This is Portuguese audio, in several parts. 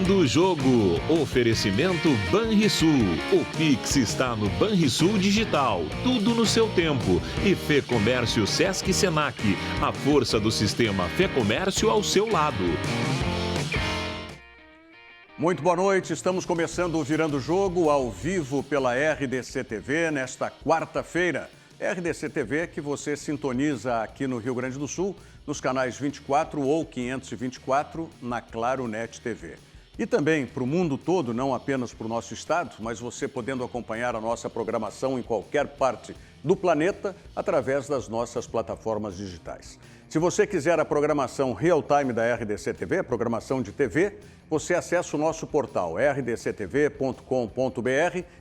Virando o Jogo. Oferecimento Banrisul. O Pix está no Banrisul Digital. Tudo no seu tempo. E Fê Comércio Sesc Senac. A força do sistema Fê Comércio ao seu lado. Muito boa noite. Estamos começando o Virando o Jogo ao vivo pela RDC TV nesta quarta-feira. RDC TV que você sintoniza aqui no Rio Grande do Sul, nos canais 24 ou 524 na Claro Net TV. E também para o mundo todo, não apenas para o nosso estado, mas você podendo acompanhar a nossa programação em qualquer parte do planeta através das nossas plataformas digitais. Se você quiser a programação real-time da RDC TV, a programação de TV, você acessa o nosso portal rdctv.com.br,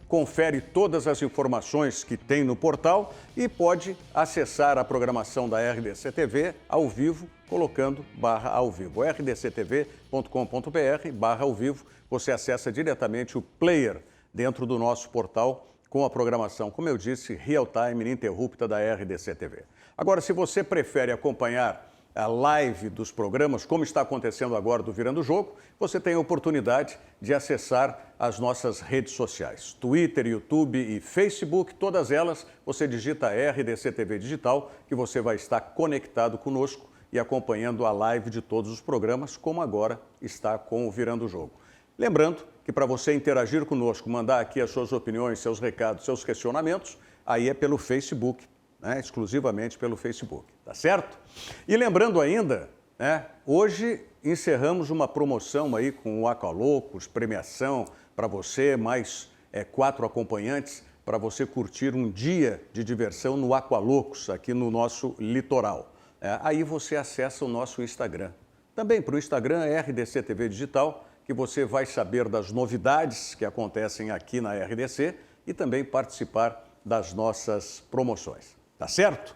confere todas as informações que tem no portal e pode acessar a programação da RDC TV ao vivo, colocando /ao vivo. rdctv.com.br/ao vivo, você acessa diretamente o player dentro do nosso portal com a programação, como eu disse, real-time, ininterrupta da RDC TV. Agora, se você prefere acompanhar a live dos programas, como está acontecendo agora do Virando o Jogo, você tem a oportunidade de acessar as nossas redes sociais. Twitter, YouTube e Facebook, todas elas, você digita RDC TV Digital, que você vai estar conectado conosco e acompanhando a live de todos os programas, como agora está com o Virando o Jogo. Lembrando que para você interagir conosco, mandar aqui as suas opiniões, seus recados, seus questionamentos, aí é pelo Facebook, né? Exclusivamente pelo Facebook, tá certo? E lembrando ainda, né, hoje encerramos uma promoção aí com o Aqualocos, premiação para você, mais 4 acompanhantes, para você curtir um dia de diversão no Aqualocos, aqui no nosso litoral. Aí você acessa o nosso Instagram. Também para o Instagram é RDC TV Digital, que você vai saber das novidades que acontecem aqui na RDC e também participar das nossas promoções. Tá certo?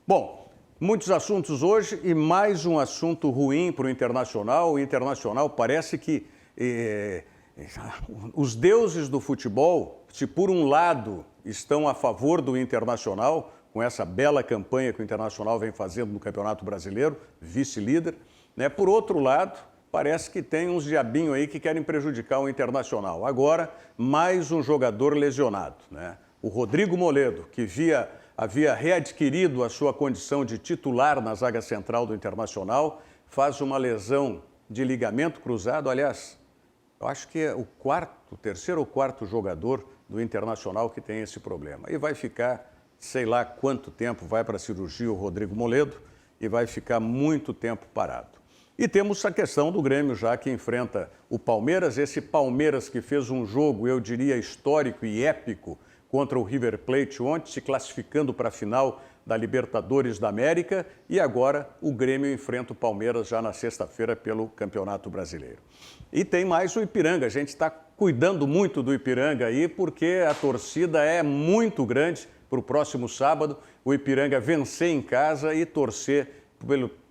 Bom, muitos assuntos hoje e mais um assunto ruim para o Internacional. O Internacional parece que os deuses do futebol, se por um lado estão a favor do Internacional, com essa bela campanha que o Internacional vem fazendo no Campeonato Brasileiro, vice-líder, né? Por outro lado, parece que tem uns diabinhos aí que querem prejudicar o Internacional. Agora, mais um jogador lesionado, né? O Rodrigo Moledo, que havia readquirido a sua condição de titular na zaga central do Internacional, faz uma lesão de ligamento cruzado. Aliás, eu acho que é o terceiro ou quarto jogador do Internacional que tem esse problema. E vai ficar, sei lá quanto tempo, vai para a cirurgia o Rodrigo Moledo e vai ficar muito tempo parado. E temos a questão do Grêmio já que enfrenta o Palmeiras, esse Palmeiras que fez um jogo, eu diria, histórico e épico, contra o River Plate ontem, se classificando para a final da Libertadores da América, e agora o Grêmio enfrenta o Palmeiras já na sexta-feira pelo Campeonato Brasileiro. E tem mais o Ipiranga, a gente está cuidando muito do Ipiranga aí, porque a torcida é muito grande para o próximo sábado, o Ipiranga vencer em casa e torcer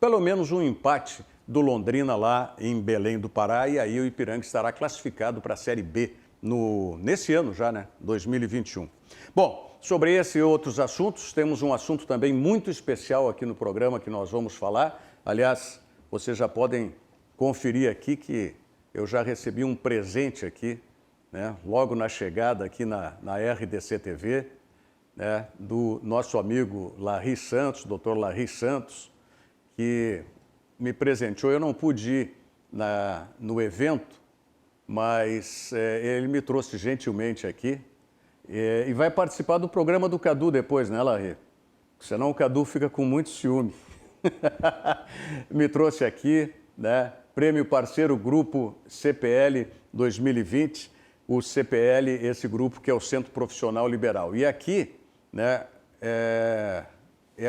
pelo menos um empate do Londrina lá em Belém do Pará, e aí o Ipiranga estará classificado para a Série B nesse ano já, né? 2021. Bom, sobre esse e outros assuntos, temos um assunto também muito especial aqui no programa que nós vamos falar. Aliás, vocês já podem conferir aqui que eu já recebi um presente aqui, né? Logo na chegada aqui na RDC TV, né? Do nosso amigo Larry Santos, Dr. Larry Santos, que me presenteou. Eu não pude ir no evento, mas ele me trouxe gentilmente aqui e vai participar do programa do Cadu depois, né, Larry? Senão o Cadu fica com muito ciúme. Me trouxe aqui, né, Prêmio Parceiro Grupo CPL 2020, o CPL, esse grupo que é o Centro Profissional Liberal. E aqui, né, é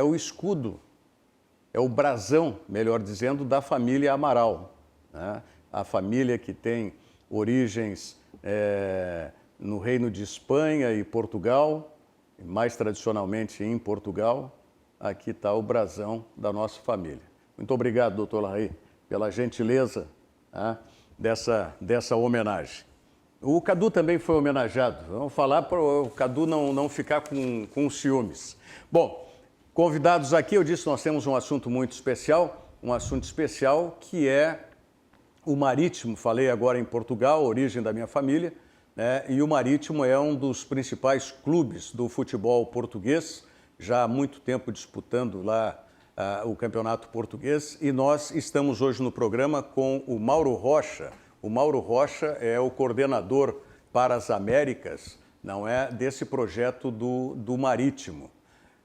o escudo, é o brasão, melhor dizendo, da família Amaral, né? A família que tem origens no Reino de Espanha e Portugal, mais tradicionalmente em Portugal. Aqui está o brasão da nossa família. Muito obrigado, doutor Larry, pela gentileza, né, dessa homenagem. O Cadu também foi homenageado. Vamos falar para o Cadu não ficar com ciúmes. Bom, convidados aqui, eu disse, nós temos um assunto muito especial, um assunto especial que é o Marítimo, falei agora em Portugal, origem da minha família, né? E o Marítimo é um dos principais clubes do futebol português, já há muito tempo disputando lá o campeonato português, e nós estamos hoje no programa com o Mauro Rocha. O Mauro Rocha é o coordenador para as Américas, não é, desse projeto do Marítimo.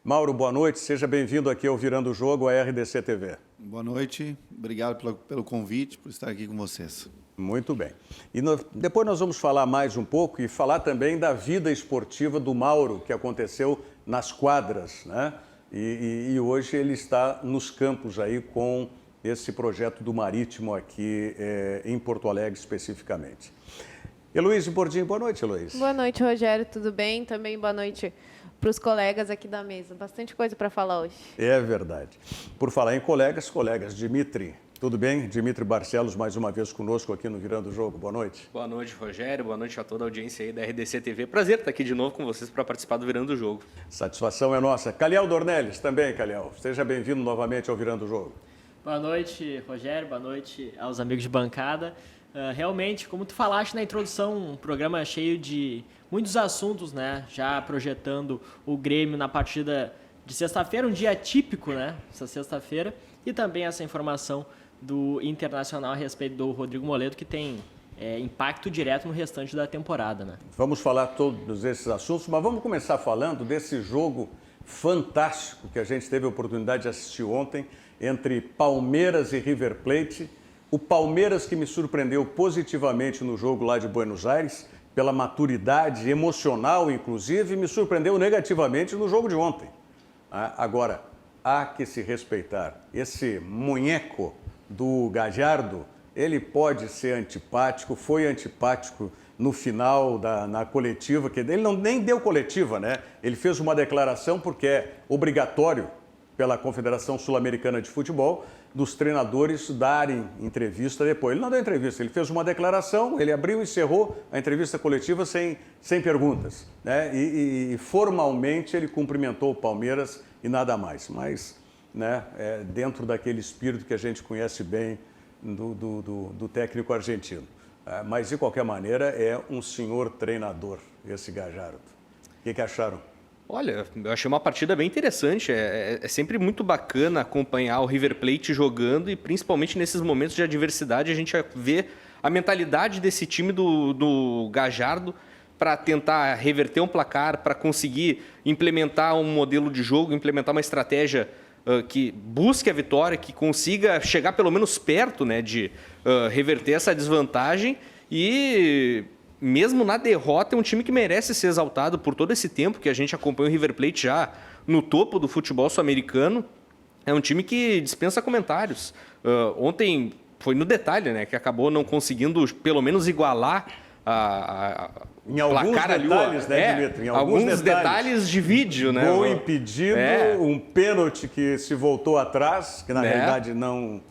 Mauro, boa noite, seja bem-vindo aqui ao Virando o Jogo, a RDC TV. Boa noite, obrigado pelo convite, por estar aqui com vocês. Muito bem. E depois nós vamos falar mais um pouco e falar também da vida esportiva do Mauro, que aconteceu nas quadras, né? E hoje ele está nos campos aí com esse projeto do Marítimo aqui em Porto Alegre especificamente. Heloísa Bordim, boa noite, Heloísa. Boa noite, Rogério, tudo bem? Também boa noite para os colegas aqui da mesa. Bastante coisa para falar hoje. É verdade. Por falar em colegas, Dimitri, tudo bem? Dimitri Barcelos, mais uma vez conosco aqui no Virando o Jogo. Boa noite. Boa noite, Rogério. Boa noite a toda a audiência aí da RDC TV. Prazer estar aqui de novo com vocês para participar do Virando o Jogo. Satisfação é nossa. Calhau Dornelles, também, Calhau. Seja bem-vindo novamente ao Virando o Jogo. Boa noite, Rogério. Boa noite aos amigos de bancada. Realmente, como tu falaste na introdução, um programa cheio de muitos assuntos, né? Já projetando o Grêmio na partida de sexta-feira, um dia atípico, né? Essa sexta-feira. E também essa informação do Internacional a respeito do Rodrigo Moledo, que tem impacto direto no restante da temporada, né? Vamos falar todos esses assuntos, mas vamos começar falando desse jogo fantástico que a gente teve a oportunidade de assistir ontem entre Palmeiras e River Plate. O Palmeiras que me surpreendeu positivamente no jogo lá de Buenos Aires, pela maturidade emocional, inclusive, e me surpreendeu negativamente no jogo de ontem. Agora, há que se respeitar. Esse munheco do Gallardo, ele pode ser antipático, foi antipático no final na coletiva, que ele nem deu coletiva, né? Ele fez uma declaração porque é obrigatório pela Confederação Sul-Americana de Futebol dos treinadores darem entrevista depois. Ele não deu entrevista, ele fez uma declaração, ele abriu e encerrou a entrevista coletiva sem perguntas, né? E formalmente ele cumprimentou o Palmeiras e nada mais, mas né, dentro daquele espírito que a gente conhece bem do técnico argentino. Mas, de qualquer maneira, é um senhor treinador, esse Gallardo. O que acharam? Olha, eu achei uma partida bem interessante. É sempre muito bacana acompanhar o River Plate jogando e principalmente nesses momentos de adversidade a gente vê a mentalidade desse time do Gallardo para tentar reverter um placar, para conseguir implementar um modelo de jogo, implementar uma estratégia que busque a vitória, que consiga chegar pelo menos perto, né, de reverter essa desvantagem e... Mesmo na derrota, é um time que merece ser exaltado por todo esse tempo que a gente acompanha o River Plate já no topo do futebol sul-americano. É um time que dispensa comentários. Ontem foi no detalhe, né, que acabou não conseguindo pelo menos igualar em alguns placar detalhes, ali, né, Dimitri? Em alguns detalhes de vídeo, né? Gol impedido, um pênalti que se voltou atrás, que na realidade não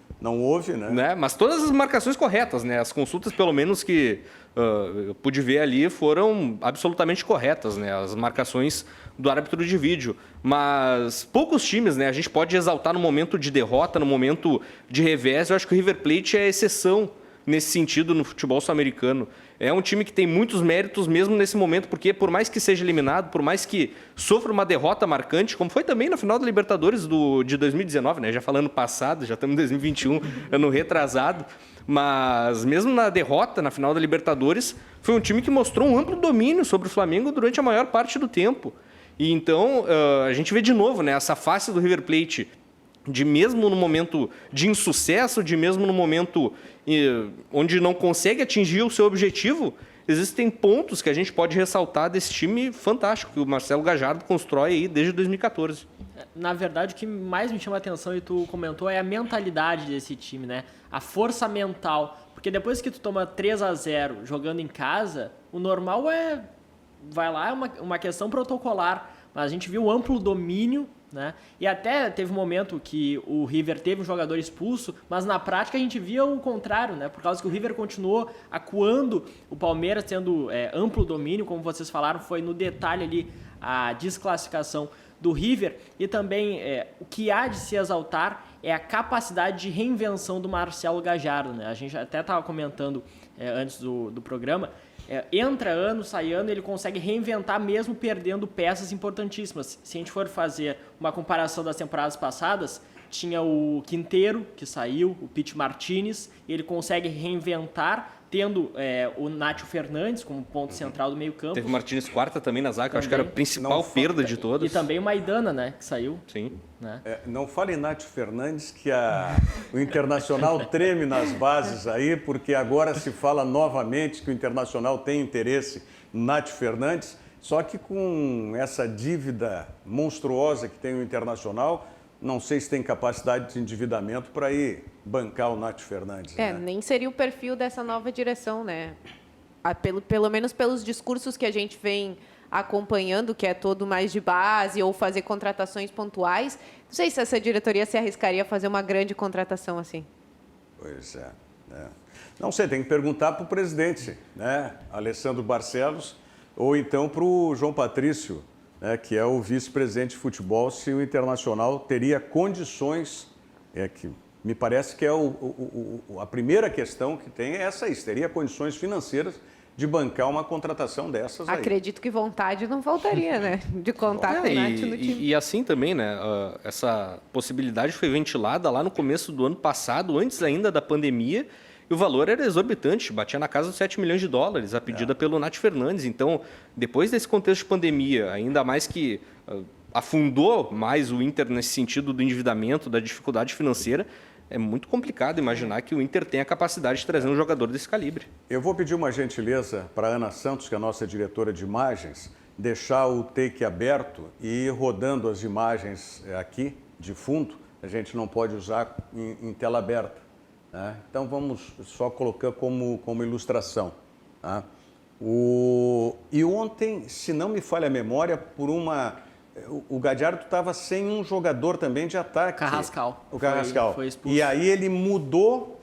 houve, né? Mas todas as marcações corretas, né? As consultas, pelo menos, que eu pude ver ali, foram absolutamente corretas, né? As marcações do árbitro de vídeo. Mas poucos times, né? A gente pode exaltar no momento de derrota, no momento de revés. Eu acho que o River Plate é exceção nesse sentido no futebol sul-americano. É um time que tem muitos méritos mesmo nesse momento, porque por mais que seja eliminado, por mais que sofra uma derrota marcante, como foi também na final da Libertadores de 2019, né? Já falando passado, já estamos em 2021, ano retrasado, mas mesmo na derrota na final da Libertadores, foi um time que mostrou um amplo domínio sobre o Flamengo durante a maior parte do tempo. E então a gente vê de novo, né, essa face do River Plate, de mesmo no momento de insucesso, de mesmo no momento onde não consegue atingir o seu objetivo, existem pontos que a gente pode ressaltar desse time fantástico que o Marcelo Gallardo constrói aí desde 2014. Na verdade, o que mais me chama a atenção, e tu comentou, é a mentalidade desse time, né? A força mental. Porque depois que tu toma 3-0 jogando em casa, o normal vai lá, é uma questão protocolar. Mas a gente viu um amplo domínio, né? E até teve um momento que o River teve um jogador expulso, mas na prática a gente via o contrário, né? Por causa que o River continuou acuando, o Palmeiras tendo amplo domínio, como vocês falaram, foi no detalhe ali a desclassificação do River. E também o que há de se exaltar é a capacidade de reinvenção do Marcelo Gajardo, né? A gente até estava comentando antes do programa, entra ano, sai ano, ele consegue reinventar mesmo perdendo peças importantíssimas. Se a gente for fazer uma comparação das temporadas passadas, tinha o Quinteiro, que saiu, o Pete Martinez, ele consegue reinventar, tendo o Nátio Fernandes como ponto central do meio campo. Teve o Martínez quarta também na zaga, acho que era a principal perda de todas. E também o Maidana, né, que saiu. Sim. Né? Não fale em Nátio Fernandes, que o Internacional treme nas bases aí, porque agora se fala novamente que o Internacional tem interesse no Nátio Fernandes, só que com essa dívida monstruosa que tem o Internacional, não sei se tem capacidade de endividamento para ir bancar o Nátio Fernandes. Né? Nem seria o perfil dessa nova direção, né? Pelo menos pelos discursos que a gente vem acompanhando, que é todo mais de base, ou fazer contratações pontuais. Não sei se essa diretoria se arriscaria a fazer uma grande contratação assim. Pois é. Não sei, tem que perguntar para o presidente, né? Alessandro Barcelos, ou então para o João Patrício, que é o vice-presidente de futebol, se o Internacional teria condições, que me parece que é a primeira questão que tem é essa aí, teria condições financeiras de bancar uma contratação dessas aí. Acredito que vontade não faltaria, né? De contar com o Nath no time. E assim também, né? Essa possibilidade foi ventilada lá no começo do ano passado, antes ainda da pandemia, e o valor era exorbitante, batia na casa dos 7 milhões de dólares, a pedida pelo Nátio Fernandes. Então, depois desse contexto de pandemia, ainda mais que afundou mais o Inter nesse sentido do endividamento, da dificuldade financeira, é muito complicado imaginar que o Inter tem a capacidade de trazer um jogador desse calibre. Eu vou pedir uma gentileza para a Ana Santos, que é a nossa diretora de imagens, deixar o take aberto e ir rodando as imagens aqui, de fundo. A gente não pode usar em tela aberta. Né? Então, vamos só colocar como ilustração. Tá? E ontem, se não me falha a memória, o Gadiardo estava sem um jogador também de ataque. Carrascal. O Carrascal. Foi expulso. E aí ele mudou,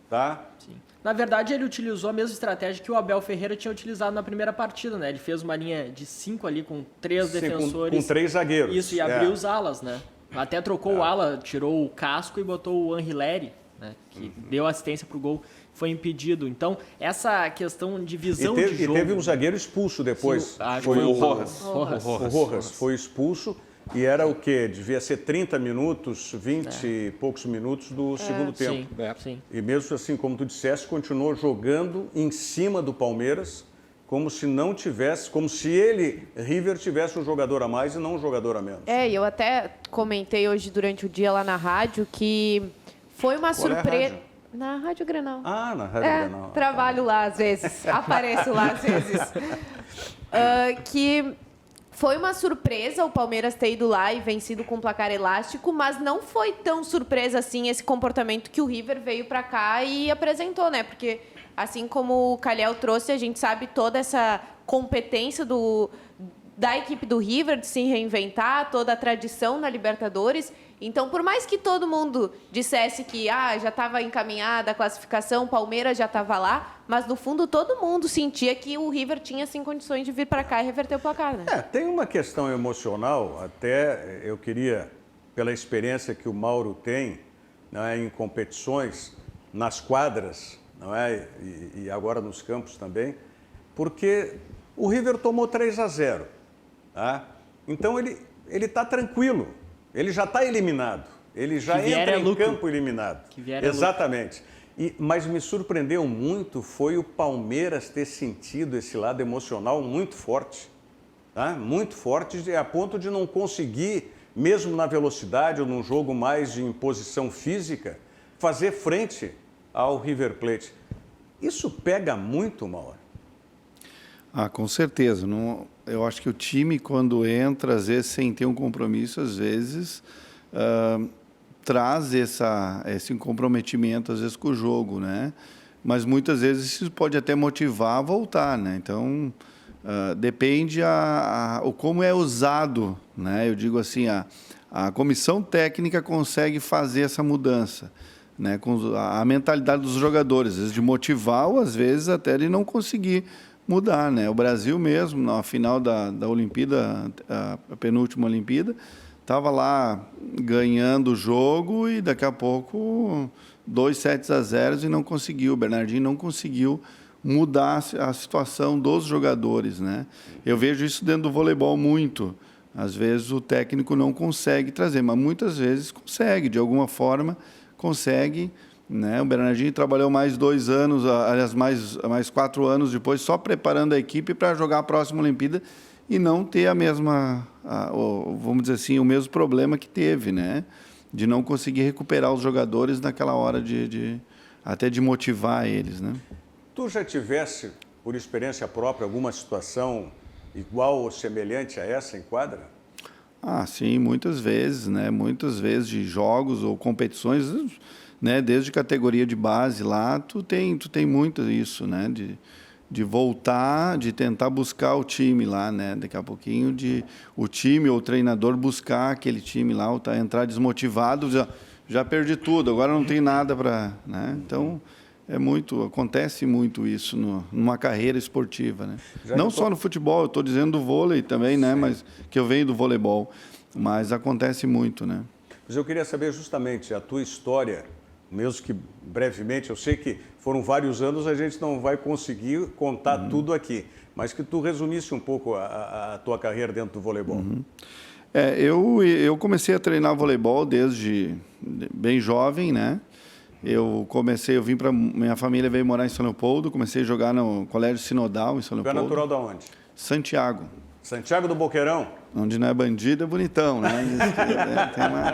tá? Sim. Na verdade, ele utilizou a mesma estratégia que o Abel Ferreira tinha utilizado na primeira partida, né? Ele fez uma linha de 5 ali com 3 defensores. Com 3 zagueiros. Isso, e abriu os alas, né? Até trocou o ala, tirou o Casco e botou o Anrileri, né? Que deu assistência pro gol, foi impedido. Então, essa questão de visão de jogo... E teve um zagueiro expulso depois. Sim, foi o Rojas. O Rojas foi expulso e era o quê? Devia ser 30 minutos, 20 e poucos minutos do segundo tempo. Sim. E mesmo assim, como tu disseste, continuou jogando em cima do Palmeiras, como se não tivesse, como se River, tivesse um jogador a mais e não um jogador a menos. Eu até comentei hoje durante o dia lá na rádio que foi uma surpresa. Na Rádio Grenal. Ah, na Rádio Grenal. Trabalho lá às vezes, apareço lá às vezes. Que foi uma surpresa o Palmeiras ter ido lá e vencido com um placar elástico, mas não foi tão surpresa assim esse comportamento que o River veio para cá e apresentou, né? Porque, assim como o Calhau trouxe, a gente sabe toda essa competência da equipe do River de se reinventar, toda a tradição na Libertadores. Então, por mais que todo mundo dissesse que já estava encaminhada a classificação, o Palmeiras já estava lá, mas no fundo todo mundo sentia que o River tinha sim condições de vir para cá e reverter o placar, né? Tem uma questão emocional, até eu queria, pela experiência que o Mauro tem, né, em competições, nas quadras, não é? E agora nos campos também, porque o River tomou 3-0. Tá? Então ele está tranquilo. Ele já está eliminado. Ele já entra em campo eliminado. Exatamente. Mas me surpreendeu muito foi o Palmeiras ter sentido esse lado emocional muito forte. Tá? Muito forte, a ponto de não conseguir, mesmo na velocidade ou num jogo mais de imposição física, fazer frente ao River Plate. Isso pega muito, Mauro. Com certeza. Eu acho que o time, quando entra, às vezes, sem ter um compromisso, às vezes, traz esse comprometimento, às vezes, com o jogo, né? Mas, muitas vezes, isso pode até motivar a voltar, né? Então, depende o como é usado, né? Eu digo assim, a comissão técnica consegue fazer essa mudança, né? Com a mentalidade dos jogadores, às vezes, de motivar ou, às vezes, até de não conseguir mudar, né? O Brasil mesmo, na final da Olimpíada, a penúltima Olimpíada, estava lá ganhando o jogo e daqui a pouco 2-0 e não conseguiu. O Bernardinho não conseguiu mudar a situação dos jogadores, né? Eu vejo isso dentro do voleibol muito. Às vezes o técnico não consegue trazer, mas muitas vezes consegue, de alguma forma consegue, né? O Bernardinho trabalhou mais 2 anos, aliás, mais 4 anos depois, só preparando a equipe para jogar a próxima Olimpíada e não ter a mesma, vamos dizer assim, o mesmo problema que teve, né? De não conseguir recuperar os jogadores naquela hora até de motivar eles, né? Tu já tivesse, por experiência própria, alguma situação igual ou semelhante a essa em quadra? Ah, sim, muitas vezes, né? Muitas vezes de jogos ou competições, né? Desde categoria de base lá, tu tem muito isso, né? De voltar, de tentar buscar o time lá, né? Daqui a pouquinho, o time ou o treinador buscar aquele time lá, ou entrar desmotivado, já perdi tudo, agora não tem nada para, né? Então, acontece muito isso numa carreira esportiva, né? Não só no futebol, eu estou dizendo do vôlei também, né? Mas que eu venho do voleibol, mas acontece muito, né? Mas eu queria saber justamente a tua história, mesmo que brevemente, eu sei que foram vários anos, a gente não vai conseguir contar tudo aqui, mas que tu resumisse um pouco a tua carreira dentro do voleibol. Eu comecei a treinar voleibol desde bem jovem, né? Minha família veio morar em São Leopoldo, comecei a jogar no Colégio Sinodal em São Tu é Leopoldo. natural de onde? Santiago. Santiago do Boqueirão? Onde não é bandido, é bonitão, né?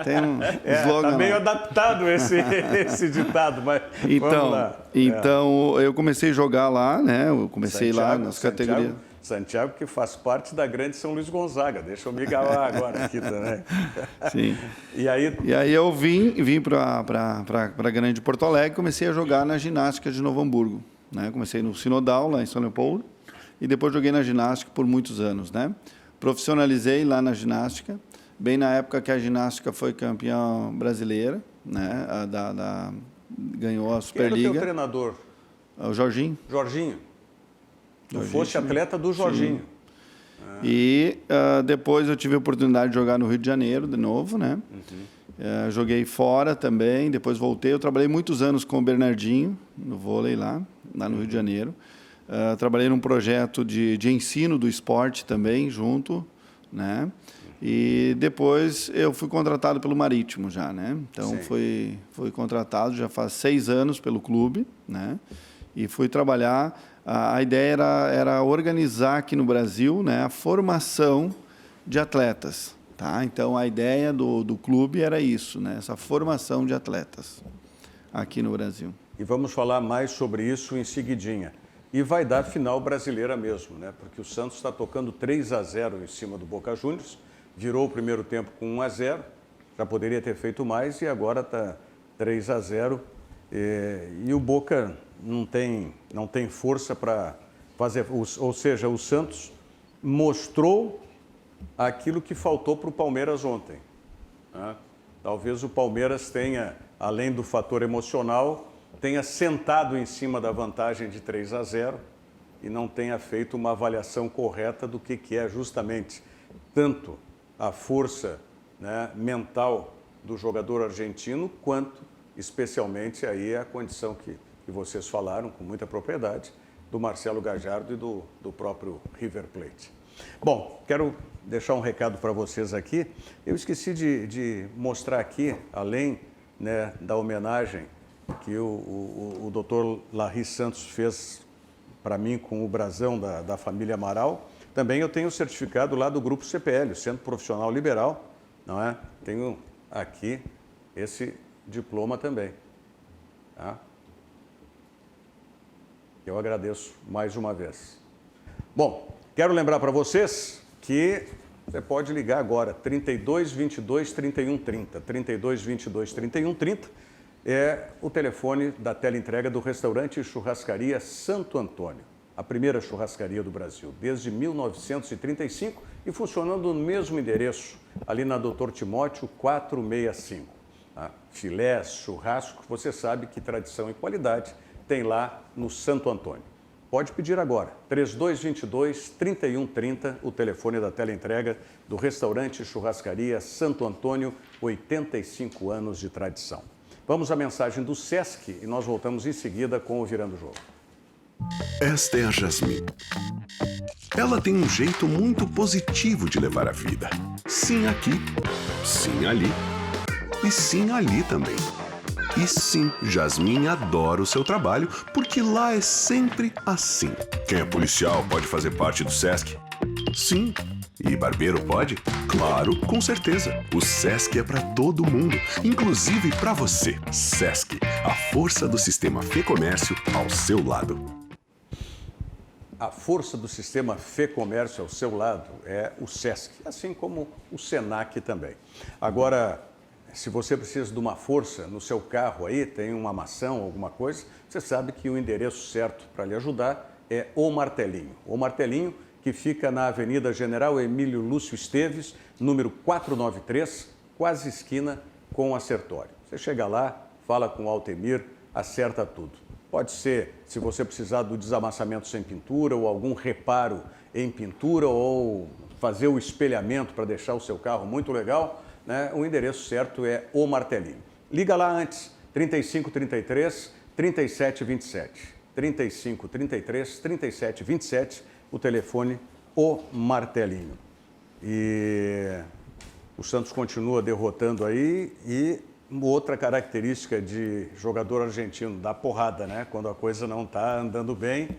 Tem um slogan tá meio lá. adaptado esse ditado, mas vamos lá. Então, eu comecei a jogar lá, né? Eu comecei lá nas categorias. Santiago, que faz parte da grande São Luís Gonzaga. Deixa eu me gabar agora aqui também. Sim. E aí eu vim para a grande Porto Alegre, comecei a jogar na ginástica de Novo Hamburgo, né? Comecei no Sinodal, lá em São Leopoldo, e depois joguei na ginástica por muitos anos, né? Profissionalizei lá na ginástica, bem na época que a ginástica foi campeã brasileira, né? Ganhou a Superliga. Quem era o teu treinador? O Jorginho. Jorginho. Tu foste atleta do Jorginho. E depois eu tive a oportunidade de jogar no Rio de Janeiro de novo, né? Joguei fora também, depois voltei. Eu trabalhei muitos anos com o Bernardinho, no vôlei lá no Rio de Janeiro. Trabalhei num projeto de ensino do esporte também, junto, né? E depois eu fui contratado pelo Marítimo já, né? Então fui contratado já faz 6 anos pelo clube, né? E fui trabalhar. A ideia era organizar aqui no Brasil, né, a formação de atletas, tá? Então a ideia do clube era isso, né? Essa formação de atletas aqui no Brasil. E vamos falar mais sobre isso em seguidinha. E vai dar final brasileira mesmo, né? Porque o Santos está tocando 3-0 em cima do Boca Juniors, virou o primeiro tempo com 1-0, já poderia ter feito mais e agora está 3-0. E o Boca não tem força para fazer, ou seja, o Santos mostrou aquilo que faltou para o Palmeiras ontem, né? Talvez o Palmeiras tenha, além do fator emocional, tenha sentado em cima da vantagem de 3-0 e não tenha feito uma avaliação correta do que é justamente tanto a força, né, mental do jogador argentino, quanto especialmente aí a condição que vocês falaram com muita propriedade do Marcelo Gajardo e do próprio River Plate. Bom, quero deixar um recado para vocês aqui. Eu esqueci de mostrar aqui, além, né, da homenagem que o Dr. Larry Santos fez para mim com o brasão da família Amaral, também eu tenho o certificado lá do Grupo CPL, o Centro Profissional Liberal, não é? Tenho aqui esse diploma também, tá? Eu agradeço mais uma vez. Bom, quero lembrar para vocês que você pode ligar agora, 32 22 31 30. 32 22 31 30 é o telefone da teleentrega do restaurante e churrascaria Santo Antônio, a primeira churrascaria do Brasil, desde 1935 e funcionando no mesmo endereço, ali na Dr. Timóteo 465. Tá? Filés, churrasco, você sabe que tradição e qualidade tem lá no Santo Antônio. Pode pedir agora, 3222-3130, o telefone da teleentrega do restaurante Churrascaria Santo Antônio, 85 anos de tradição. Vamos à mensagem do Sesc e nós voltamos em seguida com o Virando o Jogo. Esta é a Jasmine. Ela tem um jeito muito positivo de levar a vida. Sim aqui, sim ali e sim ali também. E sim, Jasmine adora o seu trabalho, porque lá é sempre assim. Quem é policial pode fazer parte do Sesc? Sim. E barbeiro pode? Claro, com certeza. O Sesc é para todo mundo, inclusive para você. Sesc, a força do sistema Fê Comércio ao seu lado. A força do sistema Fê Comércio ao seu lado é o Sesc, assim como o Senac também. Agora, se você precisa de uma força no seu carro aí, tem uma maçã ou alguma coisa, você sabe que o endereço certo para lhe ajudar é O Martelinho. O Martelinho, que fica na Avenida General Emílio Lúcio Esteves, número 493, quase esquina com a Sertório. Você chega lá, fala com o Altemir, acerta tudo. Pode ser, se você precisar do desamassamento sem pintura ou algum reparo em pintura ou fazer o espelhamento para deixar o seu carro muito legal, né? O endereço certo é O Martelinho. Liga lá antes, 3533 3727. 3533 3727, o telefone O Martelinho. E o Santos continua derrotando aí e outra característica de jogador argentino, dá porrada, né? Quando a coisa não está andando bem.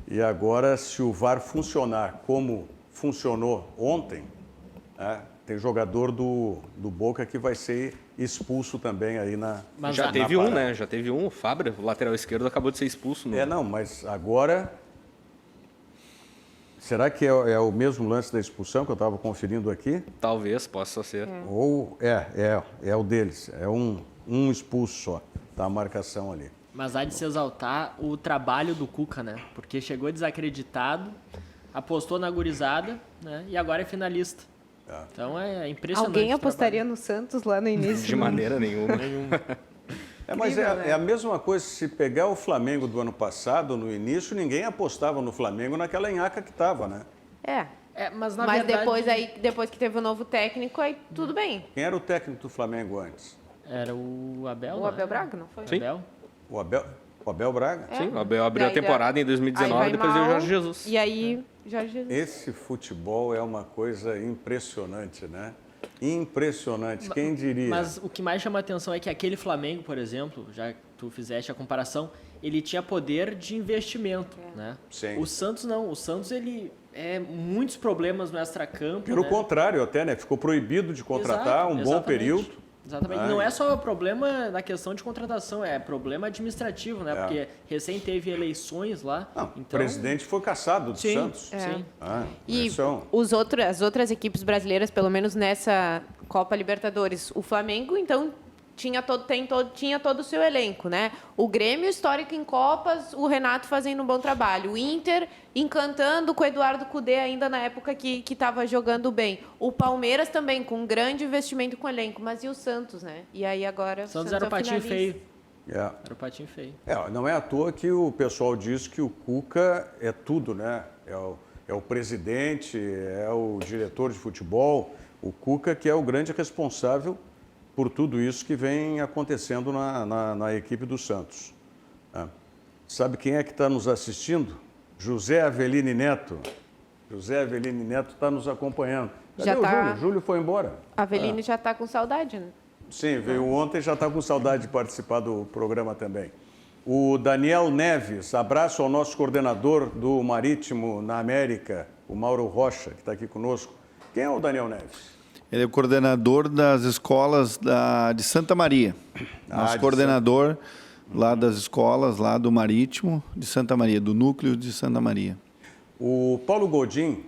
E agora, se o VAR funcionar como funcionou ontem, né? Tem jogador do Boca que vai ser expulso também aí na Mas Já na teve parada. né? Já teve um, o Fabra, o lateral esquerdo, acabou de ser expulso. Não, mas agora... Será que é o mesmo lance da expulsão que eu estava conferindo aqui? Talvez possa ser. Ou é o deles, é um expulso só, tá a marcação ali. Mas há de se exaltar o trabalho do Cuca, né? Porque chegou desacreditado, apostou na gurizada, né? E agora é finalista. Então é impressionante. Alguém o apostaria no Santos lá no início? De maneira nenhuma. Mas Incrível, né? é a mesma coisa, se pegar o Flamengo do ano passado, no início, ninguém apostava no Flamengo naquela enhaca que estava, né? É. Mas na Mas verdade... depois que teve o novo técnico, aí tudo bem. Quem era o técnico do Flamengo antes? Era o Abel, O Abel Braga, não foi? Sim. Abel. O Abel Braga? Sim, o Abel abriu a Daí temporada em aí 2019 vai e depois veio o mal, Jorge Jesus. E aí, Jorge Jesus. Esse futebol é uma coisa impressionante, né? Impressionante, quem diria? Mas o que mais chama a atenção é que aquele Flamengo, por exemplo, já que tu fizeste a comparação, ele tinha poder de investimento, né? Sim. O Santos não. O Santos, ele muitos problemas no extracampo, Pelo né? contrário até, né? Ficou proibido de contratar Exato, um bom exatamente. período. Exatamente. Não é só problema na questão de contratação, é problema administrativo, né? Porque recém teve eleições lá. Não, então... o presidente foi caçado do Sim, Santos. sim. E isso é um- as outras equipes brasileiras, pelo menos nessa Copa Libertadores, o Flamengo, então, tinha todo o seu elenco, né? O Grêmio, histórico em Copas, o Renato fazendo um bom trabalho. O Inter, encantando com o Eduardo Cudê ainda na época que estava jogando bem. O Palmeiras também, com um grande investimento com o elenco. Mas e o Santos, né? E aí agora... O Santos era o patinho feio. É. Era o patinho feio. Não é à toa que o pessoal diz que o Cuca é tudo, né? É o presidente, é o diretor de futebol. O Cuca que é o grande responsável por tudo isso que vem acontecendo na equipe do Santos. Sabe quem é que está nos assistindo? José Avelini Neto. José Avelini Neto está nos acompanhando. Cadê Já o tá- Júlio? Júlio foi embora. A Avelino já está com saudade, né? Sim, veio ontem e já está com saudade de participar do programa também. O Daniel Neves, abraço ao nosso coordenador do Marítimo na América, o Mauro Rocha, que está aqui conosco. Quem é o Daniel Neves? Ele é o coordenador das escolas de Santa Maria. Nosso de coordenador lá das escolas, lá do Marítimo de Santa Maria, do núcleo de Santa Maria. O Paulo Godin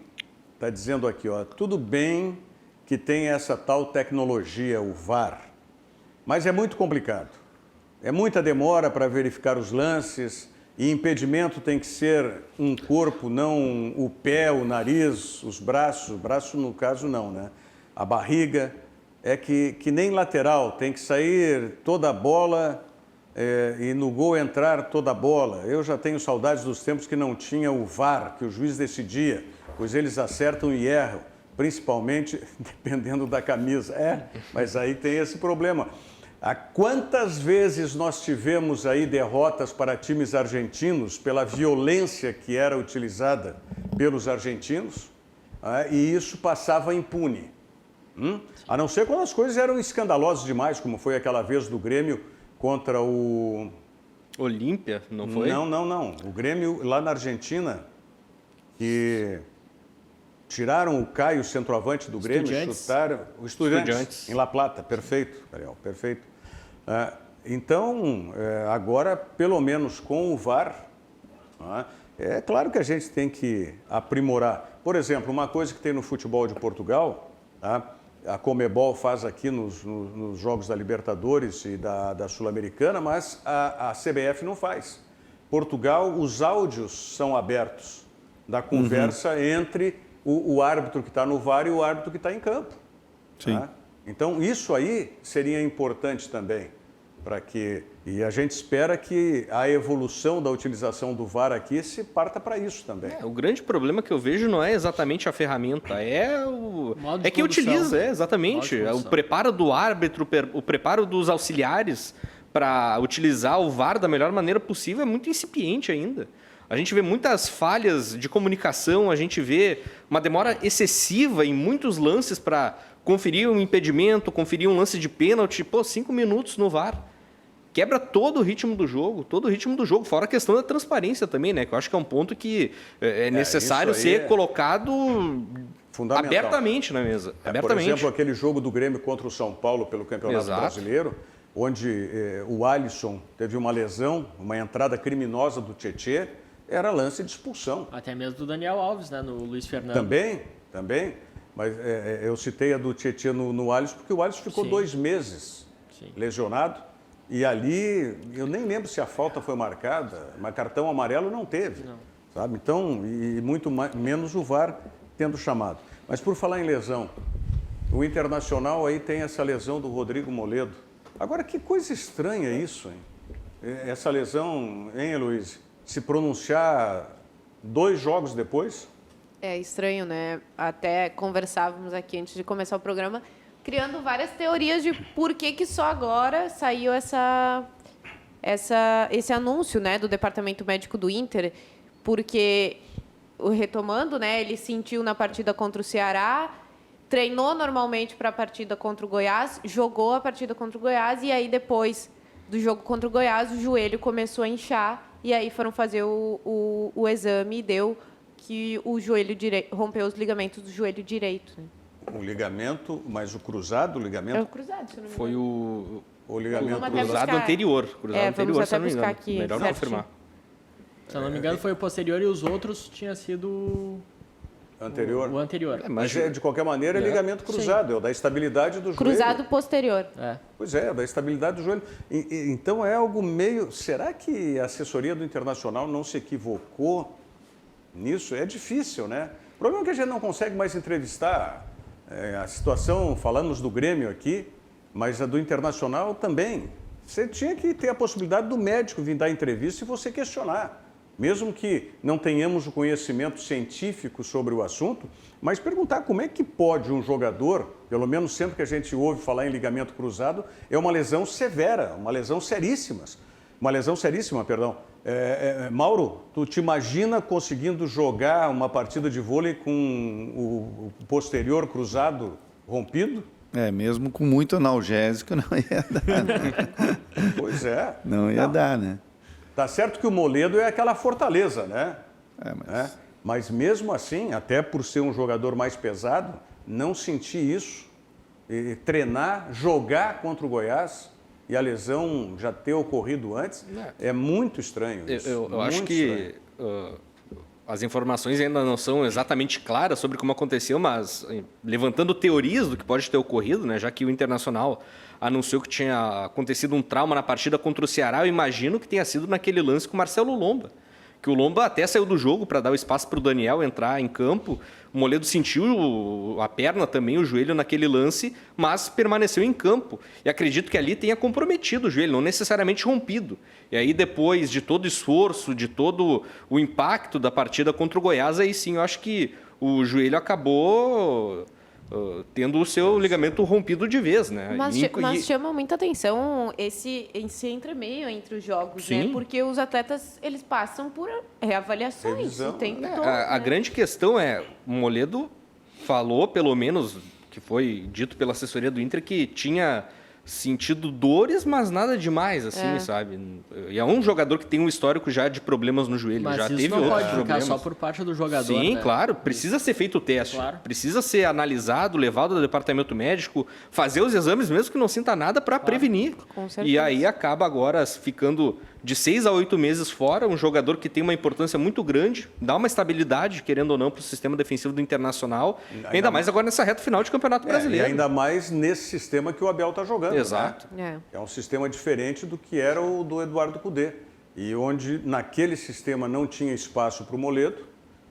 está dizendo aqui, ó, tudo bem que tem essa tal tecnologia, o VAR, mas é muito complicado. É muita demora para verificar os lances e impedimento tem que ser um corpo, não o pé, o nariz, os braços. O braço, no caso, não, né? A barriga. É que nem lateral, tem que sair toda a bola e no gol entrar toda a bola. Eu já tenho saudades dos tempos que não tinha o VAR, que o juiz decidia, pois eles acertam e erram, principalmente dependendo da camisa. Mas aí tem esse problema. Há quantas vezes nós tivemos aí derrotas para times argentinos pela violência que era utilizada pelos argentinos, e isso passava impune. A não ser quando as coisas eram escandalosas demais, como foi aquela vez do Grêmio contra o... Olímpia, não foi? Não. O Grêmio lá na Argentina, que tiraram o Caio, centroavante do Grêmio, chutaram o Estudiantes em La Plata. Perfeito, Ariel, perfeito. Então, agora, pelo menos com o VAR, é claro que a gente tem que aprimorar. Por exemplo, uma coisa que tem no futebol de Portugal, a Conmebol faz aqui nos Jogos da Libertadores e da Sul-Americana, mas a CBF não faz. Portugal, os áudios são abertos da conversa entre o árbitro que está no VAR e o árbitro que está em campo. Sim. Então, isso aí seria importante também, e a gente espera que a evolução da utilização do VAR aqui se parta para isso também. O grande problema que eu vejo não é exatamente a ferramenta, é quem utiliza, exatamente. O preparo do árbitro, o preparo dos auxiliares para utilizar o VAR da melhor maneira possível é muito incipiente ainda. A gente vê muitas falhas de comunicação, a gente vê uma demora excessiva em muitos lances para conferir um impedimento, conferir um lance de pênalti, 5 minutos no VAR. Quebra todo o ritmo do jogo, fora a questão da transparência também, né? Que eu acho que é um ponto que é necessário ser colocado abertamente na mesa. Por exemplo, aquele jogo do Grêmio contra o São Paulo pelo Campeonato Brasileiro, onde o Alisson teve uma lesão, uma entrada criminosa do Tietê, era lance de expulsão. Até mesmo do Daniel Alves, né? No Luiz Fernando. Também. Mas eu citei a do Tietê no Alisson, porque o Alisson ficou 2 meses lesionado. E ali, eu nem lembro se a falta foi marcada, mas cartão amarelo não teve. Sabe? Então, e muito menos o VAR tendo chamado. Mas por falar em lesão, o Internacional aí tem essa lesão do Rodrigo Moledo. Agora, que coisa estranha isso, hein? Essa lesão, hein, Heloísa? Se pronunciar 2 jogos depois? É estranho, né? Até conversávamos aqui antes de começar o programa, criando várias teorias de por que só agora saiu esse anúncio, né, do Departamento Médico do Inter, porque, retomando, né, ele sentiu na partida contra o Ceará, treinou normalmente para a partida contra o Goiás, jogou a partida contra o Goiás e aí depois do jogo contra o Goiás o joelho começou a inchar e aí foram fazer o exame e deu que o joelho direito rompeu os ligamentos do joelho direito, né? Um ligamento, mas o cruzado, o ligamento? É o cruzado, se não me engano. Foi o ligamento cruzado anterior. Vamos até buscar aqui. Melhor confirmar. Se eu não me engano, foi o posterior e os outros tinha sido anterior. O anterior. Mas de qualquer maneira é ligamento cruzado, é o da estabilidade do joelho. Cruzado posterior. Pois é da estabilidade do joelho. Então é algo meio... Será que a assessoria do Internacional não se equivocou nisso? É difícil, né? O problema é que a gente não consegue mais entrevistar. A situação, falamos do Grêmio aqui, mas a do Internacional também. Você tinha que ter a possibilidade do médico vir dar entrevista e você questionar. Mesmo que não tenhamos o conhecimento científico sobre o assunto, mas perguntar como é que pode um jogador, pelo menos sempre que a gente ouve falar em ligamento cruzado, é uma lesão severa, uma lesão seríssima. Mauro, tu te imagina conseguindo jogar uma partida de vôlei com o posterior cruzado rompido? Mesmo com muito analgésico não ia dar. Né? Pois é. Não ia dar, né? Tá certo que o Moledo é aquela fortaleza, né? Mas... Mas mesmo assim, até por ser um jogador mais pesado, não sentir isso, e treinar, jogar contra o Goiás e a lesão já ter ocorrido antes, é muito estranho isso. Eu acho que as informações ainda não são exatamente claras sobre como aconteceu, mas levantando teorias do que pode ter ocorrido, né, já que o Internacional anunciou que tinha acontecido um trauma na partida contra o Ceará, eu imagino que tenha sido naquele lance com o Marcelo Lomba, que o Lomba até saiu do jogo para dar o espaço para o Daniel entrar em campo. O Moledo sentiu a perna também, o joelho naquele lance, mas permaneceu em campo. E acredito que ali tenha comprometido o joelho, não necessariamente rompido. E aí depois de todo o esforço, de todo o impacto da partida contra o Goiás, aí sim eu acho que o joelho acabou tendo o seu ligamento rompido de vez, né? Mas chama muita atenção esse entremeio entre os jogos, né? Porque os atletas, eles passam por reavaliações o tempo todo. A grande questão é, o Moledo falou, pelo menos, que foi dito pela assessoria do Inter, que tinha sentido dores, mas nada demais, assim, sabe? E é um jogador que tem um histórico já de problemas no joelho, Mas já isso teve não outros pode ficar problemas. só por parte do jogador, Sim, né? claro, precisa ser feito o teste, Claro. precisa ser analisado, levado ao departamento médico, fazer os exames mesmo que não sinta nada para prevenir. Com certeza. E aí acaba agora ficando de 6 a 8 meses fora, um jogador que tem uma importância muito grande, dá uma estabilidade, querendo ou não, para o sistema defensivo do Internacional, ainda mais agora nessa reta final de Campeonato Brasileiro. E ainda mais nesse sistema que o Abel está jogando. Exato. Né? É um sistema diferente do que era o do Eduardo Cudê. E onde naquele sistema não tinha espaço para o Moledo,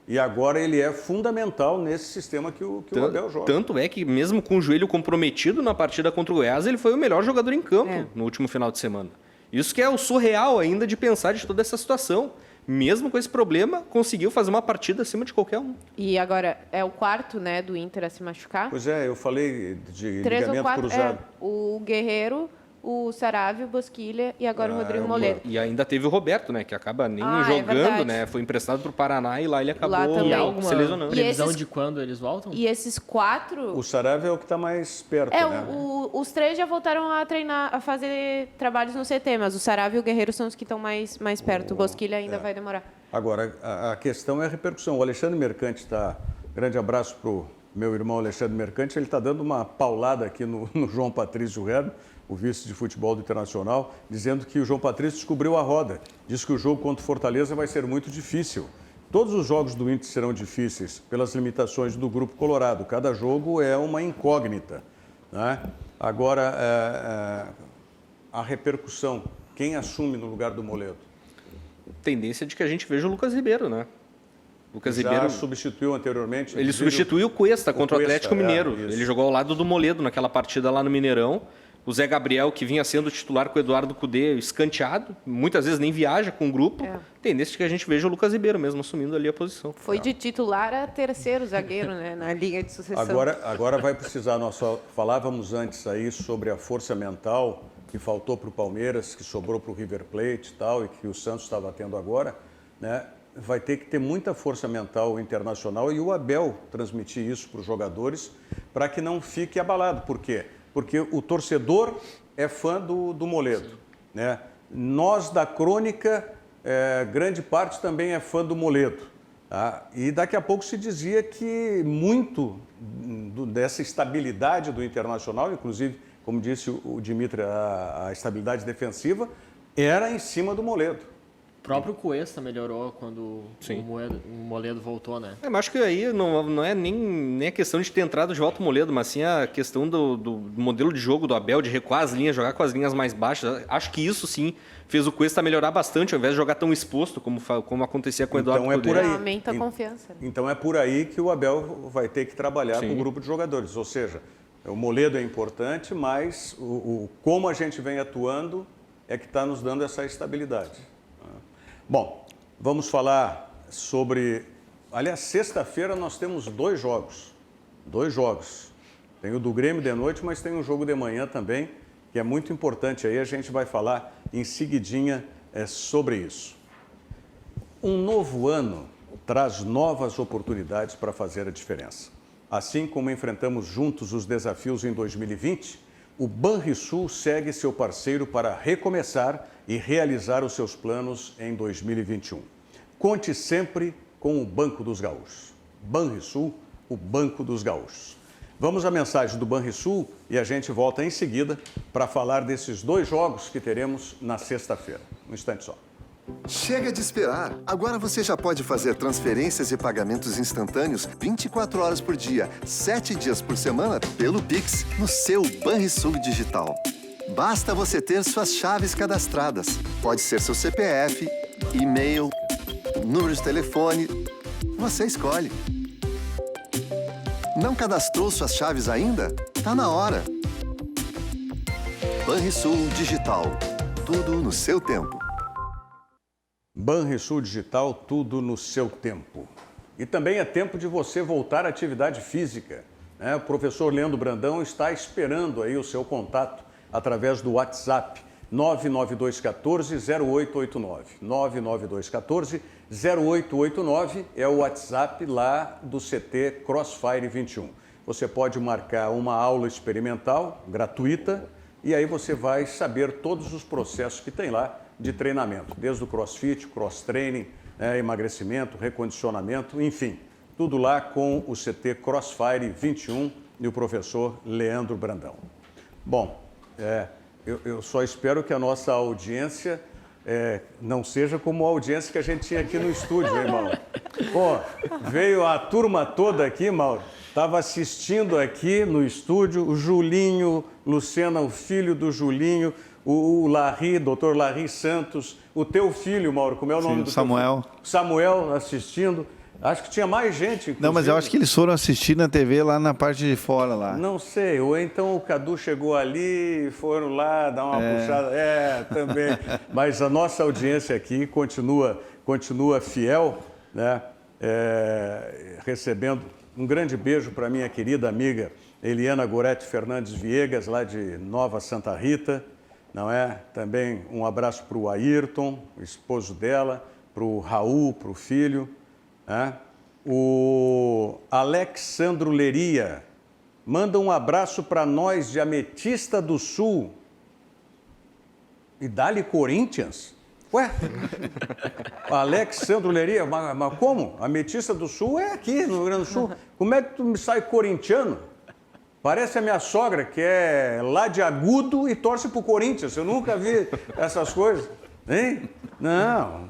e agora ele é fundamental nesse sistema que o Abel joga. Tanto é que mesmo com o joelho comprometido na partida contra o Goiás, ele foi o melhor jogador em campo no último final de semana. Isso que é o surreal ainda de pensar de toda essa situação. Mesmo com esse problema, conseguiu fazer uma partida acima de qualquer um. E agora, é o quarto, né, do Inter a se machucar? Pois é, eu falei de 3 ou ligamento 4, cruzado. o Guerreiro, o Saravio, o Bosquilha e agora o Rodrigo Moledo. E ainda teve o Roberto, né? Que acaba nem é jogando, verdade. né? Foi emprestado para o Paraná e lá ele acabou Lá também. E alguma se lesionando. previsão E esses- de quando eles voltam? E esses 4... O Saravia é o que está mais perto, né? Os 3 já voltaram a treinar, a fazer trabalhos no CT, mas o Saravio e o Guerreiro são os que estão mais perto. O Bosquilha ainda vai demorar. Agora, a questão é a repercussão. O Alexandre Mercante está... Grande abraço para o meu irmão Alexandre Mercante. Ele está dando uma paulada aqui no João Patrício Herno, o vice de futebol do Internacional, dizendo que o João Patrício descobriu a roda. Diz que o jogo contra o Fortaleza vai ser muito difícil. Todos os jogos do Inter serão difíceis pelas limitações do Grupo Colorado. Cada jogo é uma incógnita, né? Agora, a repercussão, quem assume no lugar do Moledo? Tendência de que a gente veja o Lucas Ribeiro, né? Lucas Já Ribeiro substituiu anteriormente? Ele inclusive, substituiu o Cuesta contra o Cuesta, Atlético Mineiro. isso. Ele jogou ao lado do Moledo naquela partida lá no Mineirão. O Zé Gabriel, que vinha sendo titular com o Eduardo Cudê, escanteado, muitas vezes nem viaja com o grupo. Tendência de que a gente veja o Lucas Ribeiro mesmo assumindo ali a posição. Foi de titular a terceiro zagueiro, né, na linha de sucessão. Agora vai precisar, nós falávamos antes aí sobre a força mental que faltou para o Palmeiras, que sobrou para o River Plate e tal, e que o Santos estava tendo agora, né? Vai ter que ter muita força mental internacional e o Abel transmitir isso para os jogadores para que não fique abalado. Por quê? Porque o torcedor é fã do Moledo, né? Nós da crônica, grande parte também é fã do Moledo. Tá? E daqui a pouco se dizia que muito dessa estabilidade do Internacional, inclusive, como disse o Dimitri, a estabilidade defensiva, era em cima do Moledo. O próprio Cuesta melhorou quando o Moledo voltou, né? Mas acho que aí não é nem a questão de ter entrado de volta o Moledo, mas sim a questão do modelo de jogo do Abel, de recuar as linhas, jogar com as linhas mais baixas. Acho que isso sim fez o Cuesta melhorar bastante, ao invés de jogar tão exposto como acontecia com o Eduardo Então é Cudê. por aí. Aumenta a confiança. Né? Então é por aí que o Abel vai ter que trabalhar com o grupo de jogadores. Ou seja, o Moledo é importante, mas como a gente vem atuando é que está nos dando essa estabilidade. Bom, vamos falar sobre... Aliás, sexta-feira nós temos 2 jogos. 2 jogos. Tem o do Grêmio de noite, mas tem um jogo de manhã também, que é muito importante. Aí a gente vai falar em seguidinha sobre isso. Um novo ano traz novas oportunidades para fazer a diferença. Assim como enfrentamos juntos os desafios em 2020, o Banrisul segue seu parceiro para recomeçar e realizar os seus planos em 2021. Conte sempre com o Banco dos Gaúchos. Banrisul, o Banco dos Gaúchos. Vamos à mensagem do Banrisul e a gente volta em seguida para falar desses 2 jogos que teremos na sexta-feira. Um instante só. Chega de esperar! Agora você já pode fazer transferências e pagamentos instantâneos 24 horas por dia, 7 dias por semana, pelo Pix, no seu Banrisul Digital. Basta você ter suas chaves cadastradas. Pode ser seu CPF, e-mail, número de telefone, você escolhe. Não cadastrou suas chaves ainda? Tá na hora. Banrisul Digital. Tudo no seu tempo. Banrisul Digital, tudo no seu tempo. E também é tempo de você voltar à atividade física, né? O professor Leandro Brandão está esperando aí o seu contato através do WhatsApp 99214-0889. 99214-0889 é o WhatsApp lá do CT Crossfire 21. Você pode marcar uma aula experimental gratuita e aí você vai saber todos os processos que tem lá de treinamento, desde o crossfit, cross-training, emagrecimento, recondicionamento, enfim, tudo lá com o CT Crossfire 21 e o professor Leandro Brandão. Bom, eu só espero que a nossa audiência não seja como a audiência que a gente tinha aqui no estúdio, hein, Mauro? Pô, veio a turma toda aqui, Mauro, estava assistindo aqui no estúdio o Julinho, Lucena, o filho do Julinho, o Larry, doutor Larry Santos, o teu filho, Mauro, como é o nome do Samuel. teu filho? Samuel assistindo. Acho que tinha mais gente. Inclusive. Não, mas eu acho que eles foram assistir na TV lá na parte de fora lá. Não sei, ou então o Cadu chegou ali e foram lá dar uma puxada. Também. Mas a nossa audiência aqui continua fiel, né? Recebendo um grande beijo para minha querida amiga Eliana Goretti Fernandes Viegas, lá de Nova Santa Rita. Não é? Também um abraço para o Ayrton, o esposo dela, para o Raul, para o filho. O Alexandro Leria manda um abraço para nós de Ametista do Sul. E dá-lhe Corinthians? Ué? Alexandro Leria, mas como? Ametista do Sul é aqui no Rio Grande do Sul. Como é que tu me sai corintiano? Parece a minha sogra, que é lá de Agudo e torce pro Corinthians. Eu nunca vi essas coisas. Hein? Não.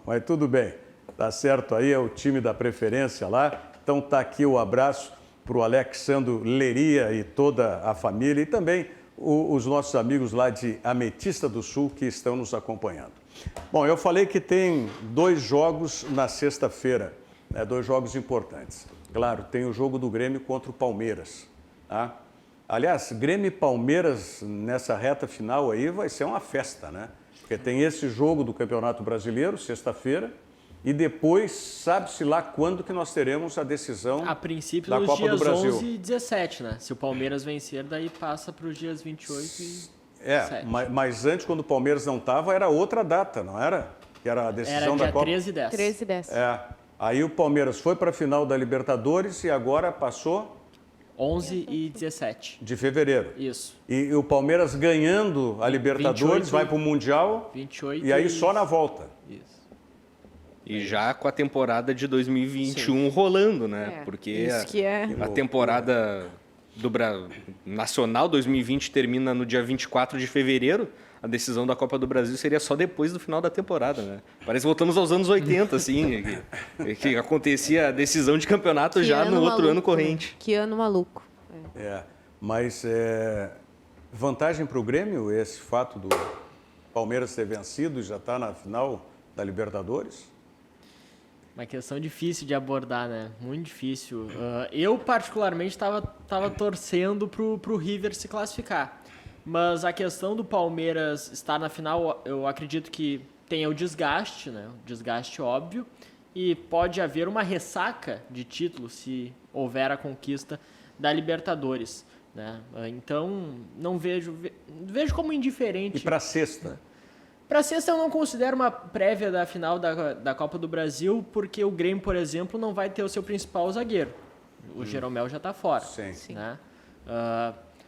Mas tudo bem. Tá certo aí, é o time da preferência lá. Então tá aqui o abraço pro Alexandro Leria e toda a família. E também os nossos amigos lá de Ametista do Sul que estão nos acompanhando. Bom, eu falei que tem 2 jogos na sexta-feira, 2 jogos importantes. Claro, tem o jogo do Grêmio contra o Palmeiras. Tá? Aliás, Grêmio e Palmeiras nessa reta final aí vai ser uma festa, né? Porque tem esse jogo do Campeonato Brasileiro, sexta-feira, e depois sabe-se lá quando que nós teremos a decisão a princípio da nos Copa dias do Brasil. 11 e 17, né? Se o Palmeiras vencer, daí passa para os dias 28 e 17. Mas antes, quando o Palmeiras não estava, era outra data, não era? Que era a decisão da Copa. Era dia 13 e 10. 13 e 10. Aí o Palmeiras foi para a final da Libertadores e agora passou... 11 e 17. De fevereiro. Isso. E o Palmeiras ganhando a Libertadores 28, vai para o Mundial 28 e aí só na volta. Isso. E já com a temporada de 2021 rolando, né? Porque Isso que a temporada nacional 2020 termina no dia 24 de fevereiro. A decisão da Copa do Brasil seria só depois do final da temporada, né? Parece que voltamos aos anos 80, assim, que acontecia a decisão de campeonato Que já ano no outro maluco, ano corrente. Que ano maluco. Mas vantagem para o Grêmio esse fato do Palmeiras ter vencido e já está na final da Libertadores? Uma questão difícil de abordar, né? Muito difícil. Eu, particularmente, estava torcendo pro River se classificar. Mas a questão do Palmeiras estar na final, eu acredito que tenha o desgaste, né? O desgaste óbvio. E pode haver uma ressaca de título se houver a conquista da Libertadores, né? Então, não vejo como indiferente. E para sexta? Para sexta eu não considero uma prévia da final da Copa do Brasil, porque o Grêmio, por exemplo, não vai ter o seu principal zagueiro. O Jeromel já está fora. Sim. Né?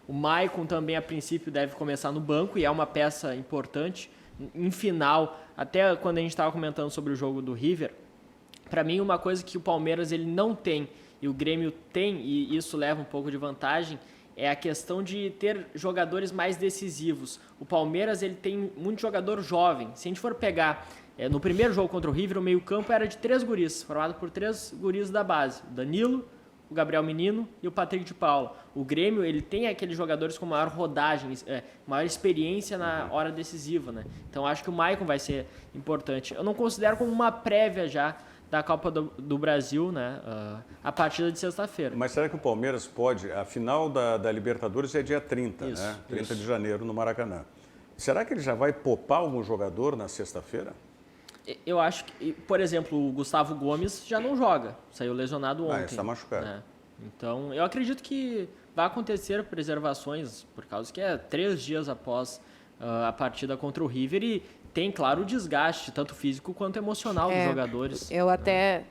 O Maicon também, a princípio, deve começar no banco e é uma peça importante. Em final, até quando a gente estava comentando sobre o jogo do River, para mim uma coisa que o Palmeiras ele não tem e o Grêmio tem, e isso leva um pouco de vantagem, é a questão de ter jogadores mais decisivos. O Palmeiras ele tem muito jogador jovem. Se a gente for pegar no primeiro jogo contra o River, o meio-campo era de 3 guris, formado por 3 guris da base. O Danilo, o Gabriel Menino e o Patrick de Paula. O Grêmio, ele tem aqueles jogadores com maior rodagem, maior experiência na hora decisiva, né? Então acho que o Maicon vai ser importante. Eu não considero como uma prévia já da Copa do Brasil, né? A partida de sexta-feira. Mas será que o Palmeiras pode... A final da Libertadores é dia 30, Isso, né? 30 isso. de janeiro, no Maracanã. Será que ele já vai poupar algum jogador na sexta-feira? Eu acho que, por exemplo, o Gustavo Gomes já não joga. Saiu lesionado ontem. Está machucado. Né? Então, eu acredito que vai acontecer preservações, por causa que é 3 dias após a partida contra o River e tem, claro, o desgaste, tanto físico quanto emocional dos jogadores. Eu até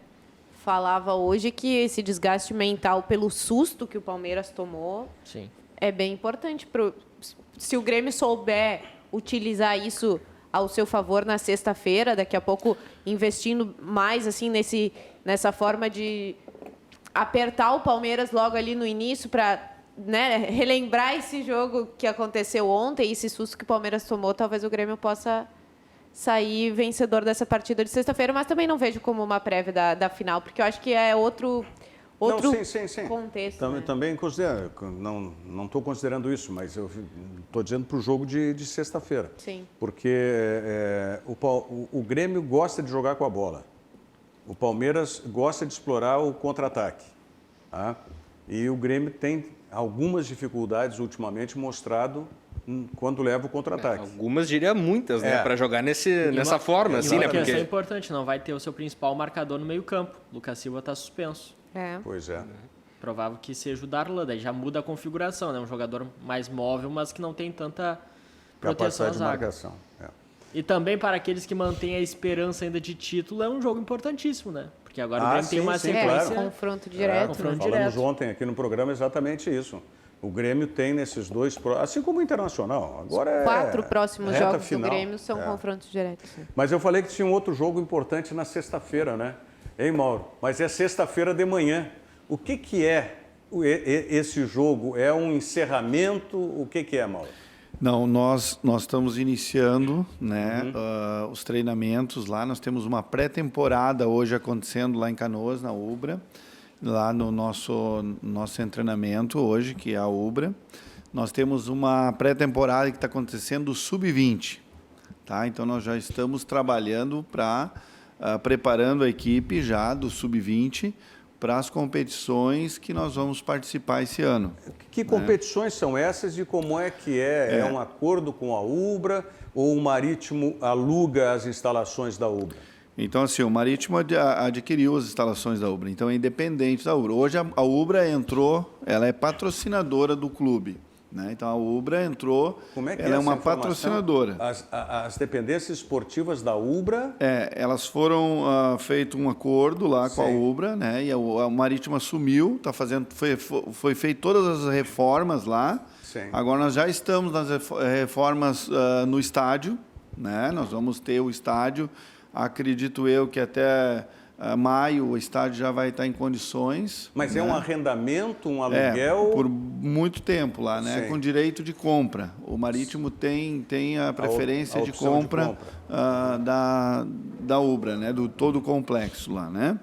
falava hoje que esse desgaste mental pelo susto que o Palmeiras tomou Sim. é bem importante. Se o Grêmio souber utilizar isso ao seu favor na sexta-feira, daqui a pouco investindo mais assim nessa forma de apertar o Palmeiras logo ali no início para, né, relembrar esse jogo que aconteceu ontem, esse susto que o Palmeiras tomou, talvez o Grêmio possa sair vencedor dessa partida de sexta-feira, mas também não vejo como uma prévia da final, porque eu acho que é outro sim. contexto. Né? Também considero, não estou considerando isso, mas eu estou dizendo para o jogo de sexta-feira. Sim. Porque o Grêmio gosta de jogar com a bola. O Palmeiras gosta de explorar o contra-ataque. Tá? E o Grêmio tem algumas dificuldades ultimamente mostrado quando leva o contra-ataque. Algumas, diria muitas, né? Para jogar nessa forma, assim, né? Uma questão Porque... importante, não vai ter o seu principal marcador no meio-campo. Lucas Silva está suspenso. Pois é. Provável que seja o Darlan, daí já muda a configuração, né? Um jogador mais móvel, mas que não tem tanta proteção à Capacidade de zaga. marcação. E também para aqueles que mantêm a esperança ainda de título, é um jogo importantíssimo, né? Porque agora o Grêmio tem uma sequência... claro. Confronto direto. Confronto Falamos direto. ontem aqui no programa exatamente isso. O Grêmio tem nesses dois, assim como o Internacional. Agora 4 próximos reta jogos final. do Grêmio são confrontos diretos. Mas eu falei que tinha um outro jogo importante na sexta-feira, né? Hein, Mauro? Mas é sexta-feira de manhã. O que é esse jogo? É um encerramento? O que é, Mauro? Não, nós estamos iniciando, né, os treinamentos lá. Nós temos uma pré-temporada hoje acontecendo lá em Canoas, na Ubra, lá no nosso treinamento hoje, que é a Ubra. Nós temos uma pré-temporada que está acontecendo do Sub-20. Tá? Então, nós já estamos trabalhando preparando a equipe já do Sub-20 para as competições que nós vamos participar esse ano. Que competições são essas e como é que é? É um acordo com a Ubra ou o Marítimo aluga as instalações da Ubra? Então, assim, o Marítimo adquiriu as instalações da Ubra, então é independente da Ubra. Hoje a Ubra entrou, ela é patrocinadora do clube. Né? Então, a Ubra entrou, como é que ela é uma informação? patrocinadora. As dependências esportivas da Ubra... elas foram feito um acordo lá com a Ubra, né? E a Marítimo assumiu, foi feito todas as reformas lá. Sim. Agora nós já estamos nas reformas no estádio, né? Nós vamos ter o estádio, acredito eu que até... maio o estádio já vai estar em condições. Mas né? é um arrendamento, um aluguel? Por muito tempo lá, né? Sim. Com direito de compra. O Marítimo tem a preferência de compra, da Ubra, né? Do todo o complexo lá, né?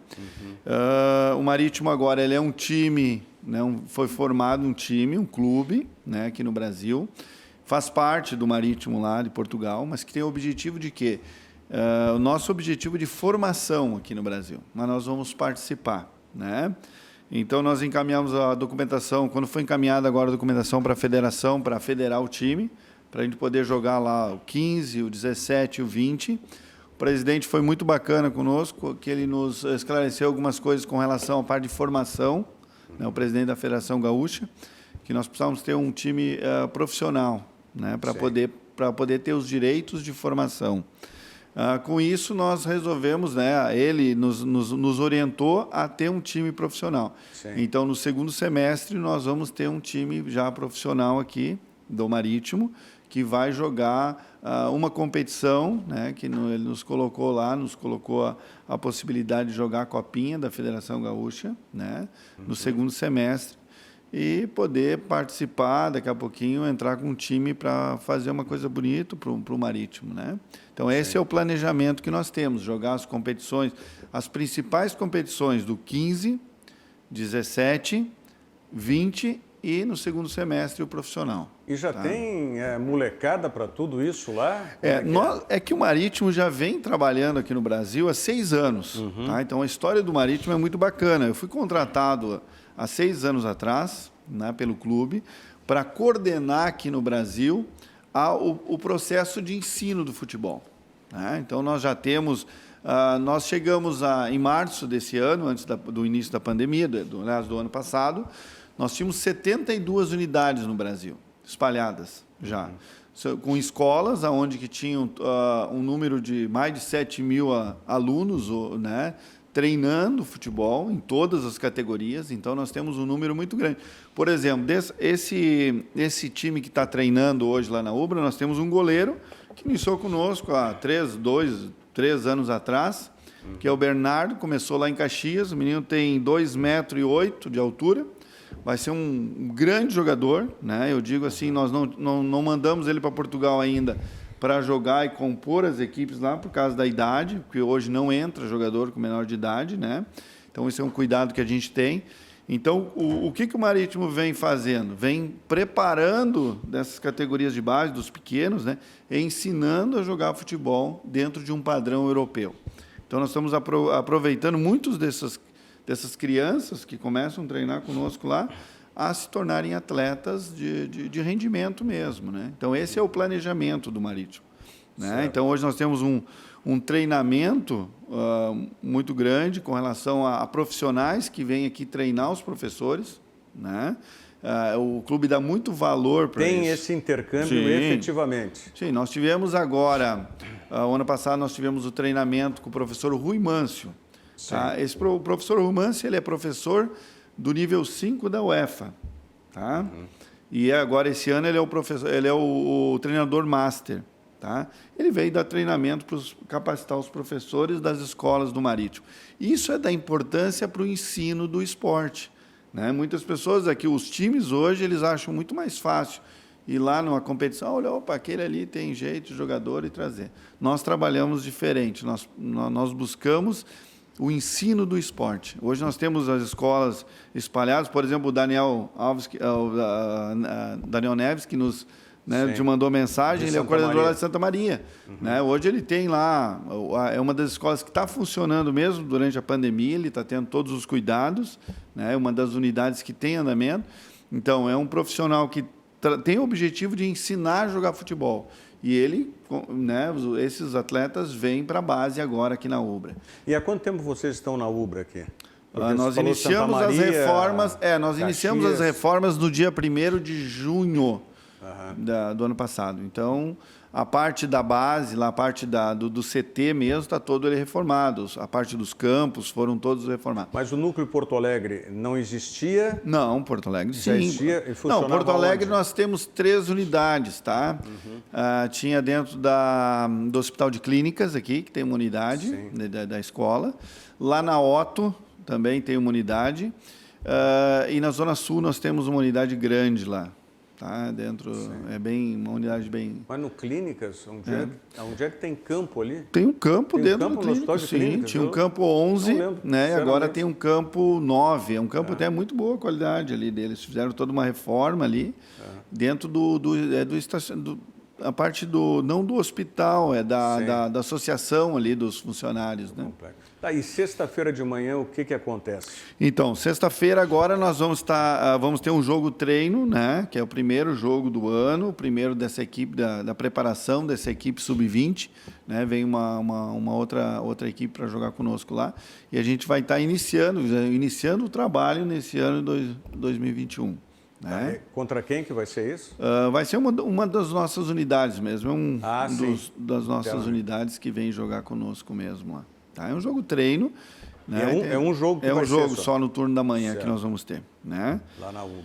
O Marítimo agora ele é um time, né? Foi formado um time, um clube, né? Aqui no Brasil. Faz parte do Marítimo lá de Portugal, mas que tem o objetivo de quê? O nosso objetivo de formação aqui no Brasil, mas nós vamos participar, né? Então, nós encaminhamos a documentação, quando foi encaminhada agora a documentação para a federação, para federar o time, para a gente poder jogar lá o 15, o 17 e o 20. O presidente foi muito bacana conosco, que ele nos esclareceu algumas coisas com relação à parte de formação, né? O presidente da Federação Gaúcha, que nós precisamos ter um time profissional, né? Para poder ter os direitos de formação. Com isso, nós resolvemos, né, ele nos orientou a ter um time profissional. Sim. Então, no segundo semestre, nós vamos ter um time já profissional aqui, do Marítimo, que vai jogar uma competição, né, que ele nos colocou a possibilidade de jogar a Copinha da Federação Gaúcha, né, no segundo semestre, e poder participar, daqui a pouquinho, entrar com um time para fazer uma coisa bonita para o Marítimo, né? Então, esse é o planejamento que nós temos, jogar as competições, as principais competições do 15, 17, 20 e no segundo semestre o profissional. E já tem molecada para tudo isso lá? É que o Marítimo já vem trabalhando aqui no Brasil há 6 anos. Tá? Então, a história do Marítimo é muito bacana. Eu fui contratado há 6 anos atrás, né, pelo clube, para coordenar aqui no Brasil o processo de ensino do futebol. Né? Então, nós já temos... nós chegamos em março desse ano, antes do início da pandemia, do ano passado, nós tínhamos 72 unidades no Brasil, espalhadas já, com escolas onde que tinham um número de mais de 7 mil alunos, né, treinando futebol em todas as categorias. Então, nós temos um número muito grande. Por exemplo, esse time que está treinando hoje lá na Ubra, nós temos um goleiro que iniciou conosco há 3 anos atrás, que é o Bernardo, começou lá em Caxias. O menino tem 2,8 metros de altura, vai ser um grande jogador, né? Eu digo assim, nós não mandamos ele para Portugal ainda para jogar e compor as equipes lá por causa da idade, porque hoje não entra jogador com menor de idade, né? Então, esse é um cuidado que a gente tem. Então, o que o Marítimo vem fazendo? Vem preparando dessas categorias de base, dos pequenos, né? E ensinando a jogar futebol dentro de um padrão europeu. Então, nós estamos aproveitando muitos dessas crianças que começam a treinar conosco lá a se tornarem atletas de rendimento mesmo, né? Então, esse é o planejamento do Marítimo, né? Então, hoje nós temos um treinamento muito grande com relação a profissionais que vêm aqui treinar os professores, né? O clube dá muito valor para isso. Tem esse intercâmbio efetivamente. Sim, nós tivemos agora, o ano passado, nós tivemos o treinamento com o professor Rui Mâncio. Tá? O professor Rui Mâncio, ele é professor do nível 5 da UEFA. Tá? E agora, esse ano, ele é o treinador master. Tá? Ele veio dar treinamento para capacitar os professores das escolas do Marítimo. Isso é da importância para o ensino do esporte, né? Muitas pessoas aqui, os times hoje, eles acham muito mais fácil ir lá numa competição, olha, opa, aquele ali tem jeito de jogador e trazer. Nós trabalhamos diferente, nós buscamos o ensino do esporte. Hoje nós temos as escolas espalhadas, por exemplo, o Daniel Neves, que nos mandou mensagem, ele é o coordenador lá de Santa Maria. Né? Hoje ele tem lá, é uma das escolas que está funcionando mesmo durante a pandemia, ele está tendo todos os cuidados, né? Uma das unidades que tem andamento. Então, é um profissional que tem o objetivo de ensinar a jogar futebol. E ele, né, esses atletas vêm para a base agora aqui na Ubra. E há quanto tempo vocês estão na Ubra aqui? Nós iniciamos as reformas. Nós iniciamos as reformas no dia 1º de junho do ano passado. Então, a parte da base, lá, a parte do CT mesmo, está todo ele reformado. A parte dos campos foram todos reformados. Mas o núcleo Porto Alegre não existia? Não, Porto Alegre sim. Já existia e funcionava. Não, Porto Alegre onde? Nós temos 3 unidades, tá? Tinha dentro do Hospital de Clínicas aqui, que tem uma unidade da escola. Lá na Otto também tem uma unidade. E na Zona Sul nós temos uma unidade grande lá. Tá? Dentro, uma unidade bem... Mas no Clínicas, onde é que tem campo ali? Tem um campo tem dentro campo do Clínicas, sim. Clínicas, tinha um campo 11, né? E agora tem um campo 9. É um campo até muito boa qualidade ali deles. Fizeram toda uma reforma ali, dentro a parte não do hospital, é da associação ali dos funcionários, né? E sexta-feira de manhã, o que acontece? Então, sexta-feira agora nós vamos ter um jogo treino, né? Que é o primeiro jogo do ano, o primeiro dessa equipe, da preparação dessa equipe sub-20, né? Vem uma outra equipe para jogar conosco lá, e a gente vai estar iniciando o trabalho nesse ano de 2021. Né? Contra quem que vai ser isso? Vai ser uma das nossas unidades mesmo, das nossas unidades que vem jogar conosco mesmo lá. Tá? É um jogo treino. Né? É um jogo que vai ser jogo só no turno da manhã que nós vamos ter. Né? Lá na Ubra.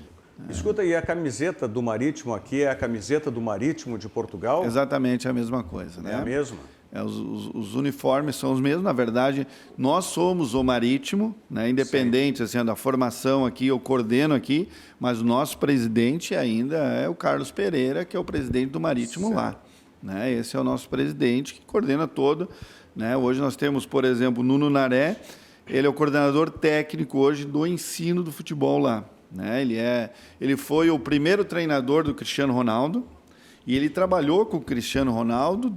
Escuta, e a camiseta do Marítimo aqui é a camiseta do Marítimo de Portugal? Exatamente a mesma coisa. Né? É a mesma? Os uniformes são os mesmos. Na verdade, nós somos o Marítimo, né? Independente assim, da formação aqui, eu coordeno aqui, mas o nosso presidente ainda é o Carlos Pereira, que é o presidente do Marítimo lá. Né? Esse é o nosso presidente que coordena todo. Né? Hoje nós temos, por exemplo, Nuno Naré, ele é o coordenador técnico hoje do ensino do futebol lá, né? Ele foi o primeiro treinador do Cristiano Ronaldo e ele trabalhou com o Cristiano Ronaldo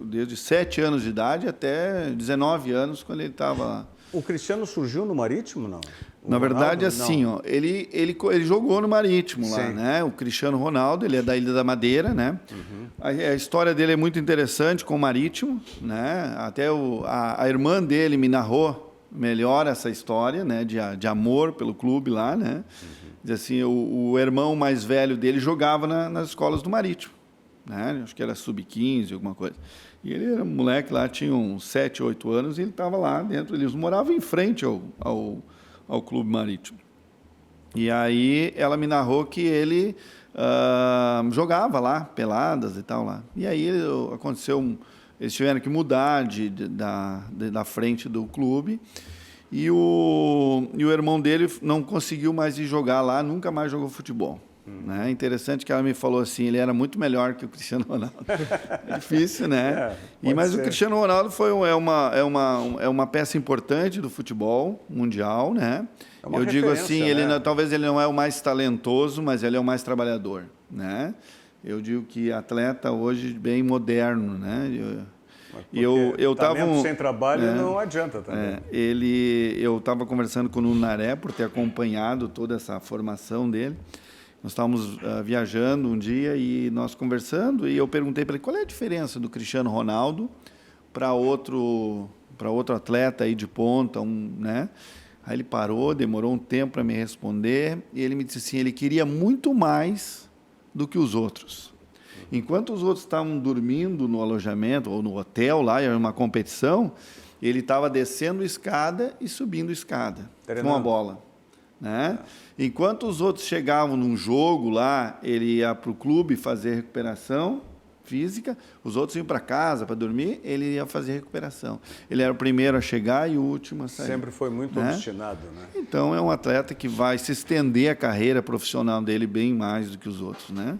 desde 7 anos de idade até 19 anos, quando ele estava lá. O Cristiano surgiu no Marítimo, não? Na verdade, assim, ó, ele jogou no Marítimo lá, né? O Cristiano Ronaldo, ele é da Ilha da Madeira, né? A história dele é muito interessante com o Marítimo, né? Até a irmã dele me narrou melhor essa história, né? De amor pelo clube lá, né? Diz assim, o irmão mais velho dele jogava nas escolas do Marítimo, né? Acho que era sub-15, alguma coisa. E ele era um moleque lá, tinha uns 7, 8 anos, e ele estava lá dentro. Eles moravam em frente ao Clube Marítimo. E aí ela me narrou que ele jogava lá, peladas e tal lá. E aí aconteceu, eles tiveram que mudar da frente do clube, e o irmão dele não conseguiu mais ir jogar lá, nunca mais jogou futebol. Né? Interessante que ela me falou assim, ele era muito melhor que o Cristiano Ronaldo. É difícil, né? Mas o Cristiano Ronaldo é uma peça importante do futebol mundial, né? Eu digo assim, talvez ele não é o mais talentoso, mas ele é o mais trabalhador, né? Eu digo que atleta hoje bem moderno, né? Eu tava sem trabalho não adianta também. Eu estava conversando com o Nuno Naré por ter acompanhado toda essa formação dele. Nós estávamos viajando um dia e nós conversando, e eu perguntei para ele qual é a diferença do Cristiano Ronaldo para outro atleta aí de ponta, né? Aí ele parou, demorou um tempo para me responder, e ele me disse assim, ele queria muito mais do que os outros. Enquanto os outros estavam dormindo no alojamento ou no hotel, lá, era uma competição, ele estava descendo escada e subindo escada com a bola. Né? Enquanto os outros chegavam num jogo lá, ele ia para o clube fazer recuperação física, os outros iam para casa para dormir, ele ia fazer recuperação. Ele era o primeiro a chegar e o último a sair. Sempre foi muito obstinado, né? Então é um atleta que vai se estender a carreira profissional dele bem mais do que os outros, né?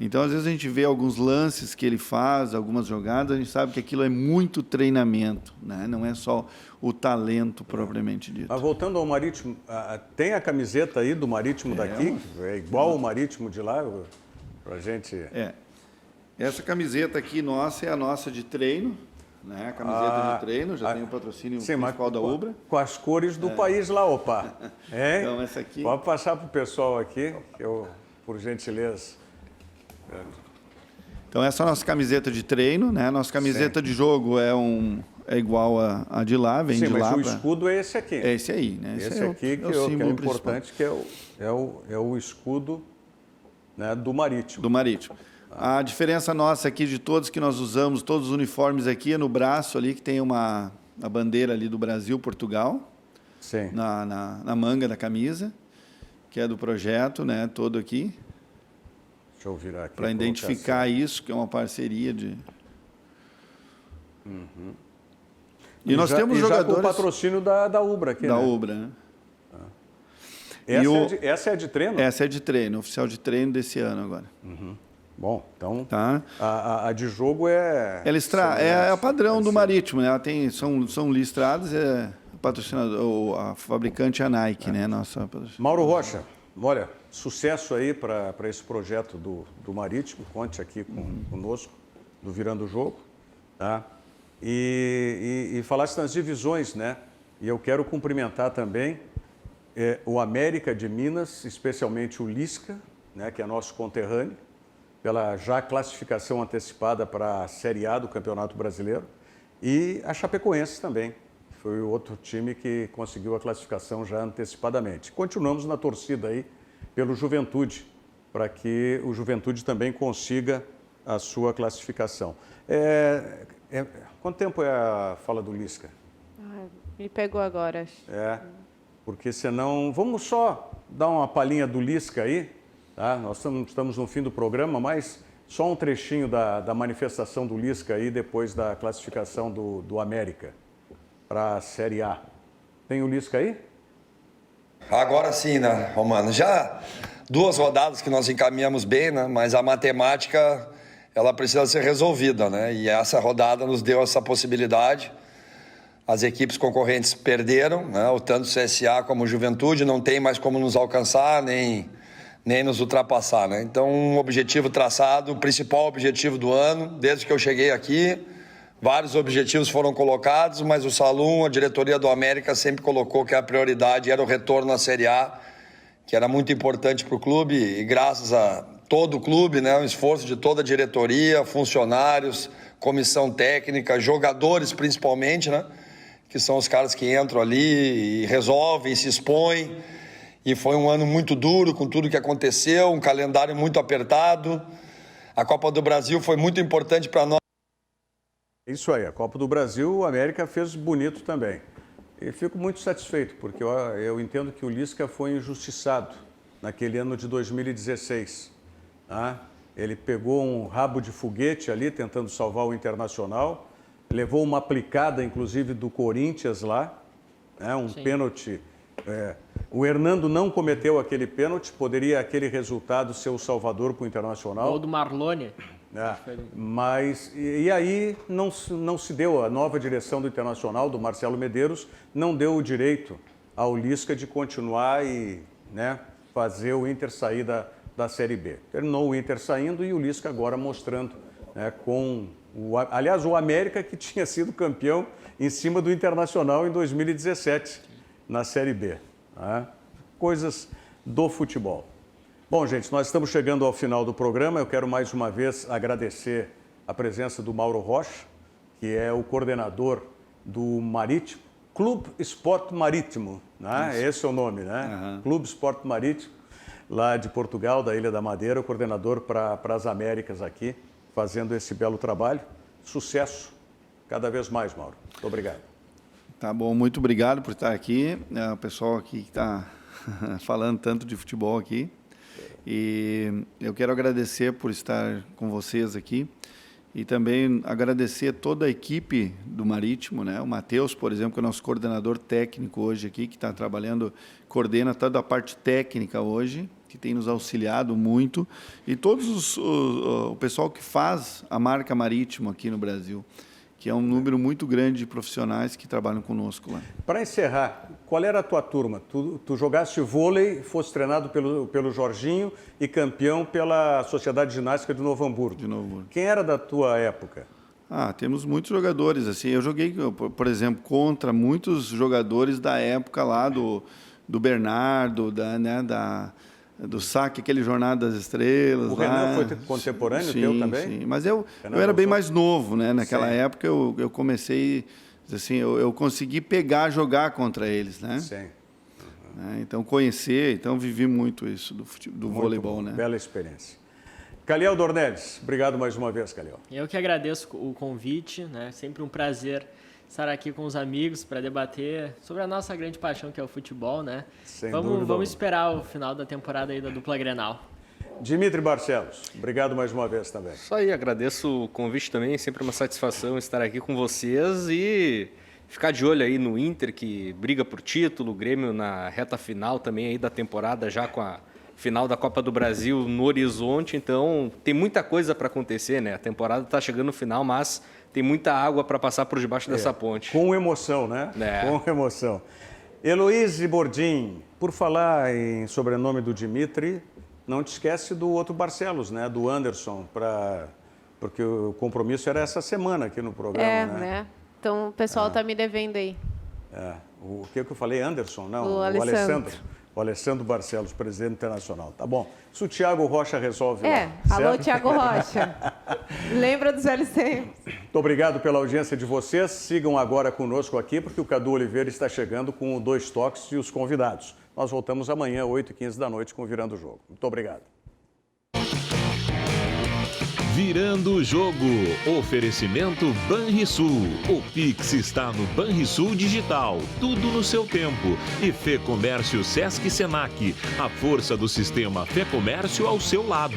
Então, às vezes, a gente vê alguns lances que ele faz, algumas jogadas, a gente sabe que aquilo é muito treinamento, né? Não é só o talento propriamente dito. Mas voltando ao Marítimo, tem a camiseta aí do Marítimo daqui? É igual o Marítimo de lá? Pra gente... Essa camiseta aqui nossa é a nossa de treino, né? A camiseta de treino, já tem o patrocínio principal da Ubra. Com as cores do país lá, opa. Então, essa aqui... Pode passar para o pessoal aqui, que eu, por gentileza... Então, essa é a nossa camiseta de treino, né? Nossa camiseta de jogo é igual a de lá, vem de lá. Mas o escudo é esse aqui. É esse aí, né? Esse aqui que é importante, que é o escudo, né, do Marítimo. Do Marítimo. A diferença nossa aqui de todos que nós usamos, todos os uniformes aqui, é no braço ali, que tem a bandeira ali do Brasil, Portugal. Sim. Na manga da camisa, que é do projeto, né? Todo aqui. Deixa eu virar aqui. Para identificar isso, que é uma parceria de... E nós temos jogadores... Já com o patrocínio da Ubra aqui, da Ubra, né? Essa é de treino? Essa é de treino, oficial de treino desse ano agora. Bom, então tá. a de jogo é... É padrão do Marítimo, né? Ela são listradas, patrocinador, a fabricante é a Nike, né? Nossa Mauro Rocha, olha, sucesso aí para esse projeto do Marítimo, conte aqui conosco, do Virando o Jogo, tá? E falasse nas divisões, né? E eu quero cumprimentar também o América de Minas, especialmente o Lisca, né? Que é nosso conterrâneo, pela já classificação antecipada para a Série A do Campeonato Brasileiro, e a Chapecoense também. Foi o outro time que conseguiu a classificação já antecipadamente. Continuamos na torcida aí pelo Juventude, para que o Juventude também consiga a sua classificação. Quanto tempo é a fala do Lisca? Me pegou agora. Porque senão... Vamos só dar uma palhinha do Lisca aí, tá? Nós estamos no fim do programa, mas só um trechinho da manifestação do Lisca aí depois da classificação do América para a Série A. Tem o Lisca aí? Agora sim, né, Romano? Já 2 rodadas que nós encaminhamos bem, né? Mas a matemática, ela precisa ser resolvida, né? E essa rodada nos deu essa possibilidade. as equipes concorrentes perderam, né? Tanto o CSA como o Juventude, não tem mais como nos alcançar, nem nos ultrapassar, né? Então, um objetivo traçado, o principal objetivo do ano, desde que eu cheguei aqui, vários objetivos foram colocados, mas o Salum, a diretoria do América, sempre colocou que a prioridade era o retorno à Série A, que era muito importante para o clube, e graças a todo o clube, né, o esforço de toda a diretoria, funcionários, comissão técnica, jogadores principalmente, né, que são os caras que entram ali e resolvem, se expõem. E foi um ano muito duro com tudo que aconteceu, um calendário muito apertado. A Copa do Brasil foi muito importante para nós. Isso aí, a Copa do Brasil, o América fez bonito também. E fico muito satisfeito, porque eu entendo que o Lisca foi injustiçado naquele ano de 2016. Tá? Ele pegou um rabo de foguete ali, tentando salvar o Internacional, levou uma aplicada, inclusive, do Corinthians lá, né? Um pênalti. O Hernando não cometeu aquele pênalti, poderia aquele resultado ser o salvador para o Internacional. Gol do Marlone. Mas, e aí não se deu, a nova direção do Internacional, do Marcelo Medeiros, não deu o direito ao Lisca de continuar e, né, fazer o Inter sair da Série B. Terminou o Inter saindo e o Lisca agora mostrando, né, aliás, o América que tinha sido campeão em cima do Internacional em 2017, na Série B. Né? Coisas do futebol. Bom, gente, nós estamos chegando ao final do programa. Eu quero mais uma vez agradecer a presença do Mauro Rocha, que é o coordenador do Marítimo, Clube Esporte Marítimo, né? Esse é o nome, né? Clube Esporte Marítimo, lá de Portugal, da Ilha da Madeira, o coordenador para as Américas aqui, fazendo esse belo trabalho. Sucesso cada vez mais, Mauro. Muito obrigado. Tá bom, muito obrigado por estar aqui. O pessoal aqui que está falando tanto de futebol aqui. E eu quero agradecer por estar com vocês aqui e também agradecer toda a equipe do Marítimo, né? O Matheus, por exemplo, que é o nosso coordenador técnico hoje aqui, que está trabalhando, coordena toda a parte técnica hoje, que tem nos auxiliado muito, e todos o pessoal que faz a marca Marítimo aqui no Brasil, que é um número muito grande de profissionais que trabalham conosco lá. Para encerrar, qual era a tua turma? Tu jogaste vôlei, foste treinado pelo Jorginho e campeão pela Sociedade Ginástica de Novo Hamburgo. Quem era da tua época? Temos muitos jogadores. Assim, eu joguei, por exemplo, contra muitos jogadores da época lá do Bernardo, do saque, aquele Jornada das Estrelas. O Renan foi contemporâneo teu também? Sim, mas eu era bem mais novo, né? Naquela época eu comecei, assim, eu consegui jogar contra eles, né? Sim. Então, conhecer, vivi muito isso do voleibol, bom, né? Bela experiência. Caliel Dornelles, obrigado mais uma vez, Caliel. Eu que agradeço o convite, né? Sempre um prazer estar aqui com os amigos para debater sobre a nossa grande paixão, que é o futebol, né? Vamos esperar o final da temporada aí da dupla Grenal. Dimitri Barcelos, obrigado mais uma vez também. Isso aí, agradeço o convite também, sempre uma satisfação estar aqui com vocês e ficar de olho aí no Inter, que briga por título, o Grêmio na reta final também aí da temporada, já com a final da Copa do Brasil no horizonte, então tem muita coisa para acontecer, né? A temporada está chegando no final, mas tem muita água para passar por debaixo dessa ponte. Com emoção, né? Com emoção. Heloíse Bordim, por falar em sobrenome do Dimitri, não te esquece do outro Barcelos, né? Do Anderson, porque o compromisso era essa semana aqui no programa, né? Então o pessoal tá me devendo aí. O que eu falei? Anderson? Não, o Alessandro. O Alessandro Barcelos, presidente internacional. Tá bom. Isso o Thiago Rocha resolve lá. Alô, Thiago Rocha. Lembra dos velhos tempos. Muito obrigado pela audiência de vocês. Sigam agora conosco aqui, porque o Cadu Oliveira está chegando com o Dois Toques e os convidados. Nós voltamos amanhã, 8h15 da noite, com Virando o Jogo. Muito obrigado. Virando o Jogo. Oferecimento Banrisul. O Pix está no Banrisul Digital. Tudo no seu tempo. E Fê Comércio Sesc Senac. A força do sistema Fê Comércio ao seu lado.